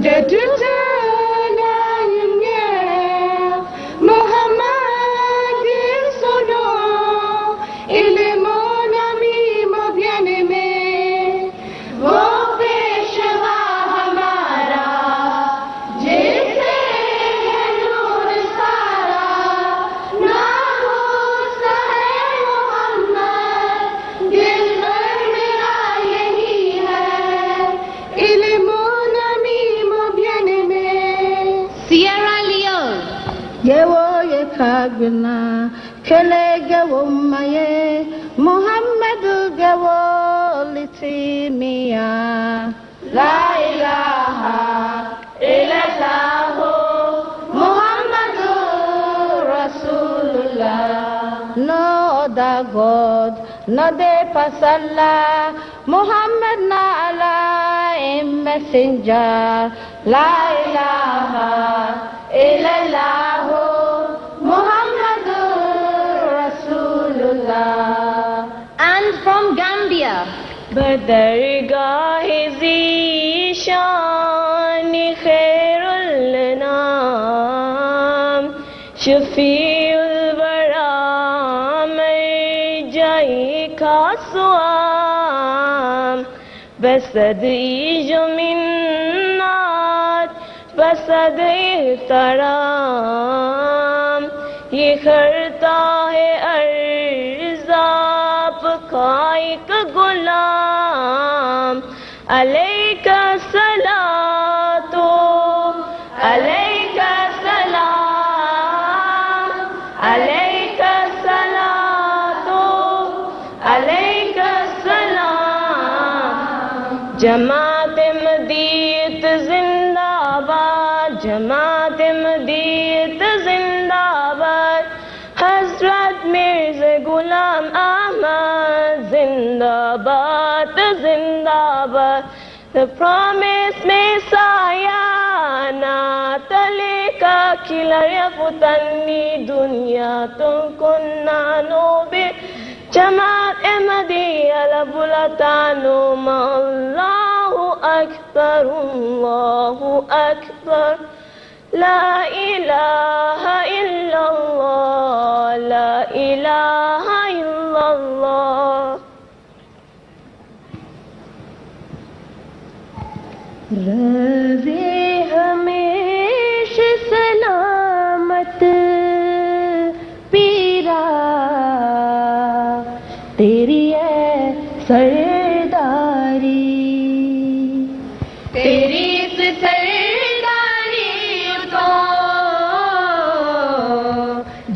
de toute la lumière, Mohammed est son nom, il est mon ami, mon bien-aimé. Vos péchera hamara, jisse nur sara, nahu sahe magna kele gawo maye Muhammad gawo litimiya la ilaha illallah Muhammadur Rasulullah no other God no de pasalla Muhammad na Allah messenger la ilaha illallah Muhammadur Rasulullah. And from Gambia, बदरगाह ज़ीशान खैरुल नाम शफीउल वरा मरजाई खासवाम बसद इजो मिन्नात बसद इहतराम ये करता है अर्ज़ाप का एक गुलाम अलैका सलातो अलैका सलाम अलैका सलातो अलैका सलाम जमात मदीत जिंदाबाद जमात मदीत जिंदाबाद हजरत मिर्ज़ा गुलाम अहमद जिंदाबाद जिंदाबाद the promised Messiah natalika kilaya futanni dunya tunkunna nobe jamaat ahmadiyya labulatanu ma Allahu akbar la ilaha illallah la ilaha illallah रज़े हमेश सलामत पीरा तेरी है सरदारी तेरी इस सरदारी को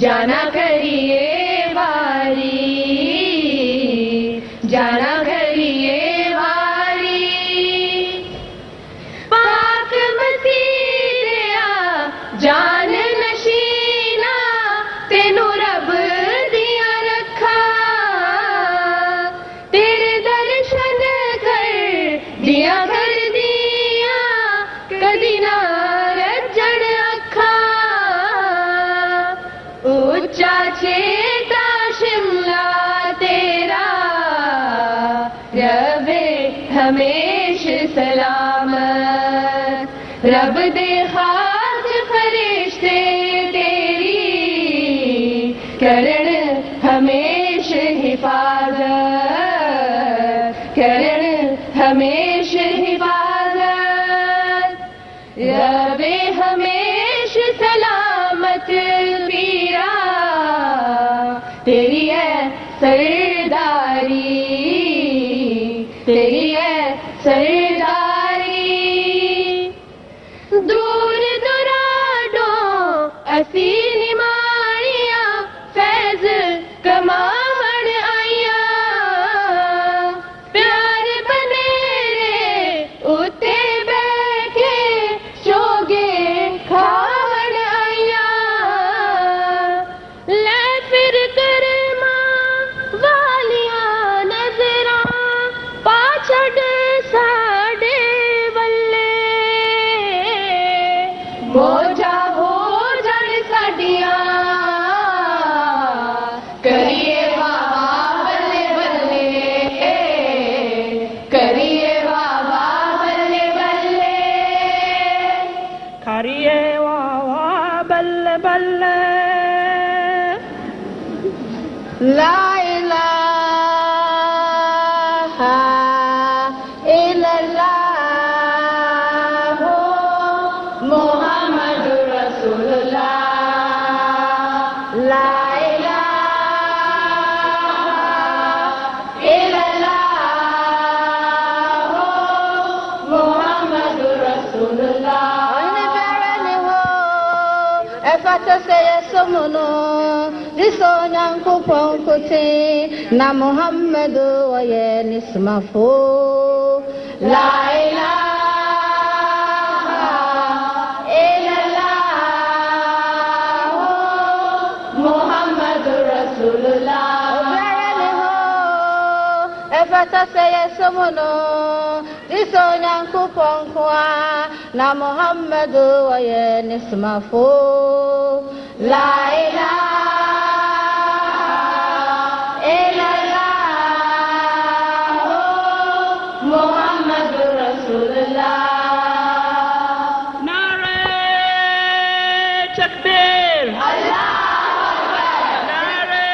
जाना करिए वारी जाना करिए जान नशीना तेनू रब दिया रखा तेरे दर्शन कर दिया कदी ना रजन अखा ऊंचा छेता शिमला तेरा रब हमेश सलामत रब दे फरिश्ते तेरी करण हमेश हिफाजत करण हमेश हिफाजत रबे हमेश सलामत पीरा तेरी है सरदारी तेरी है सरदारी दूर असी निमारिया फैज कमावन आया प्यार बनेरे उते बैठे चोगे खावन आया ले फिर कर मां वालिया नजरा पाछड़ साडे वल्ले मोजा Efata saya semono Risonyang kupong kuti Na Muhammadu wa ye nismafu La ilaha illallah Muhammadu Rasulullah Efata saya semono Risonyang kupong kwa Na Muhammadu wa ye nismafu La ilaha illallah Muhammadur Rasulullah Nare Takbir Allahu Akbar Nare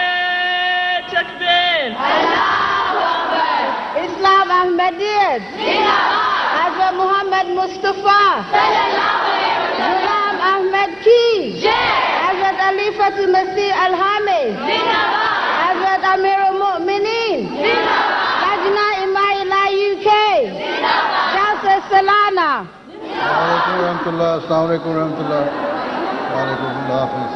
Takbir Allahu Akbar Islam Ahmadiyyat Zindabad Hazrat Muhammad Mustafa Sallallahu Alaihi Wasallam Ghulam Ahmad Ki Jai Hazrat Alifatul Masih Al-Hamid Zindabad Hazrat Amirul Mu'minin Zindabad Lajna Imaila UK Zindabad Jalsa Salana Assalamualaikum warahmatullah. Waalaikumsalam. Hafiz.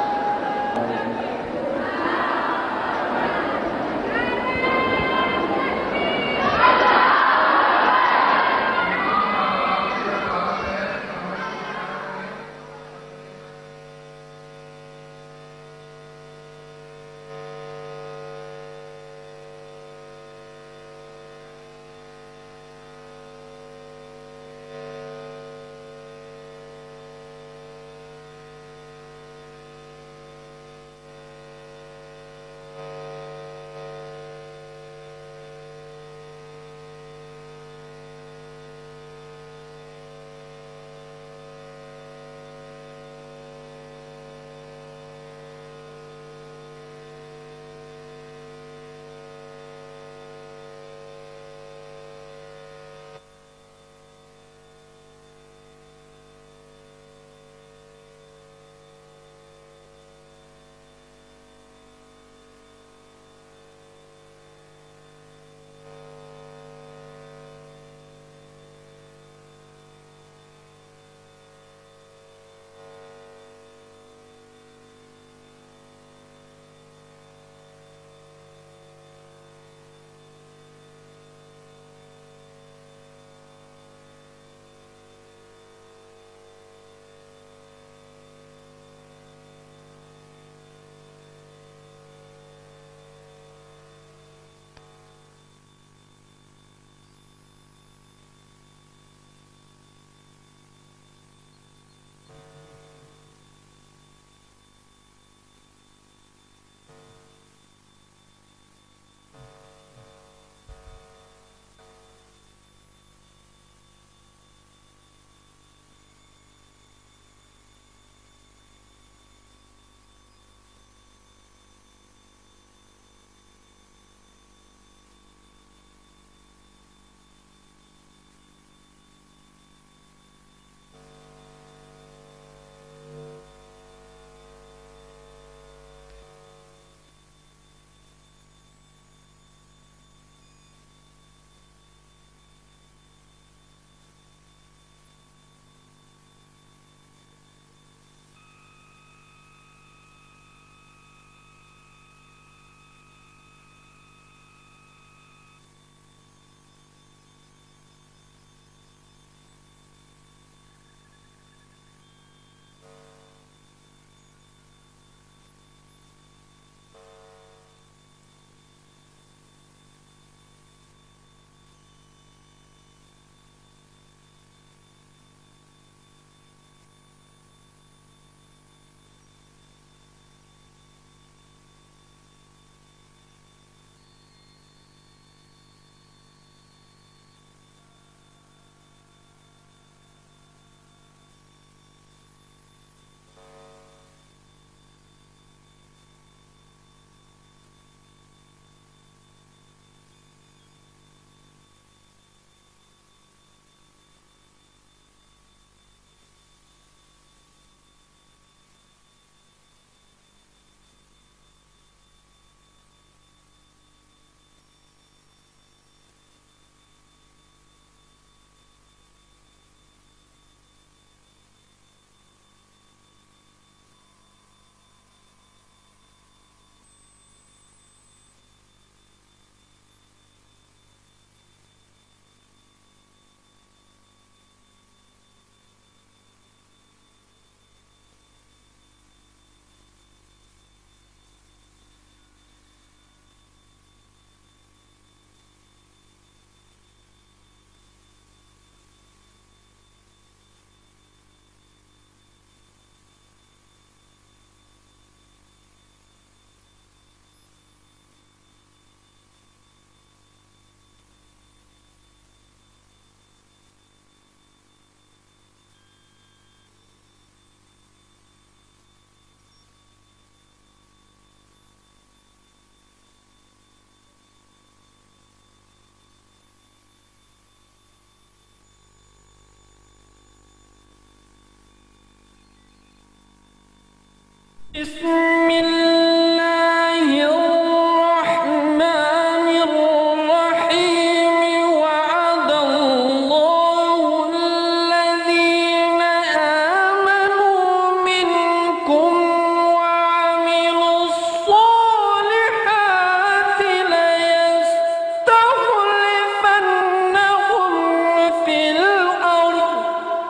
بسم الله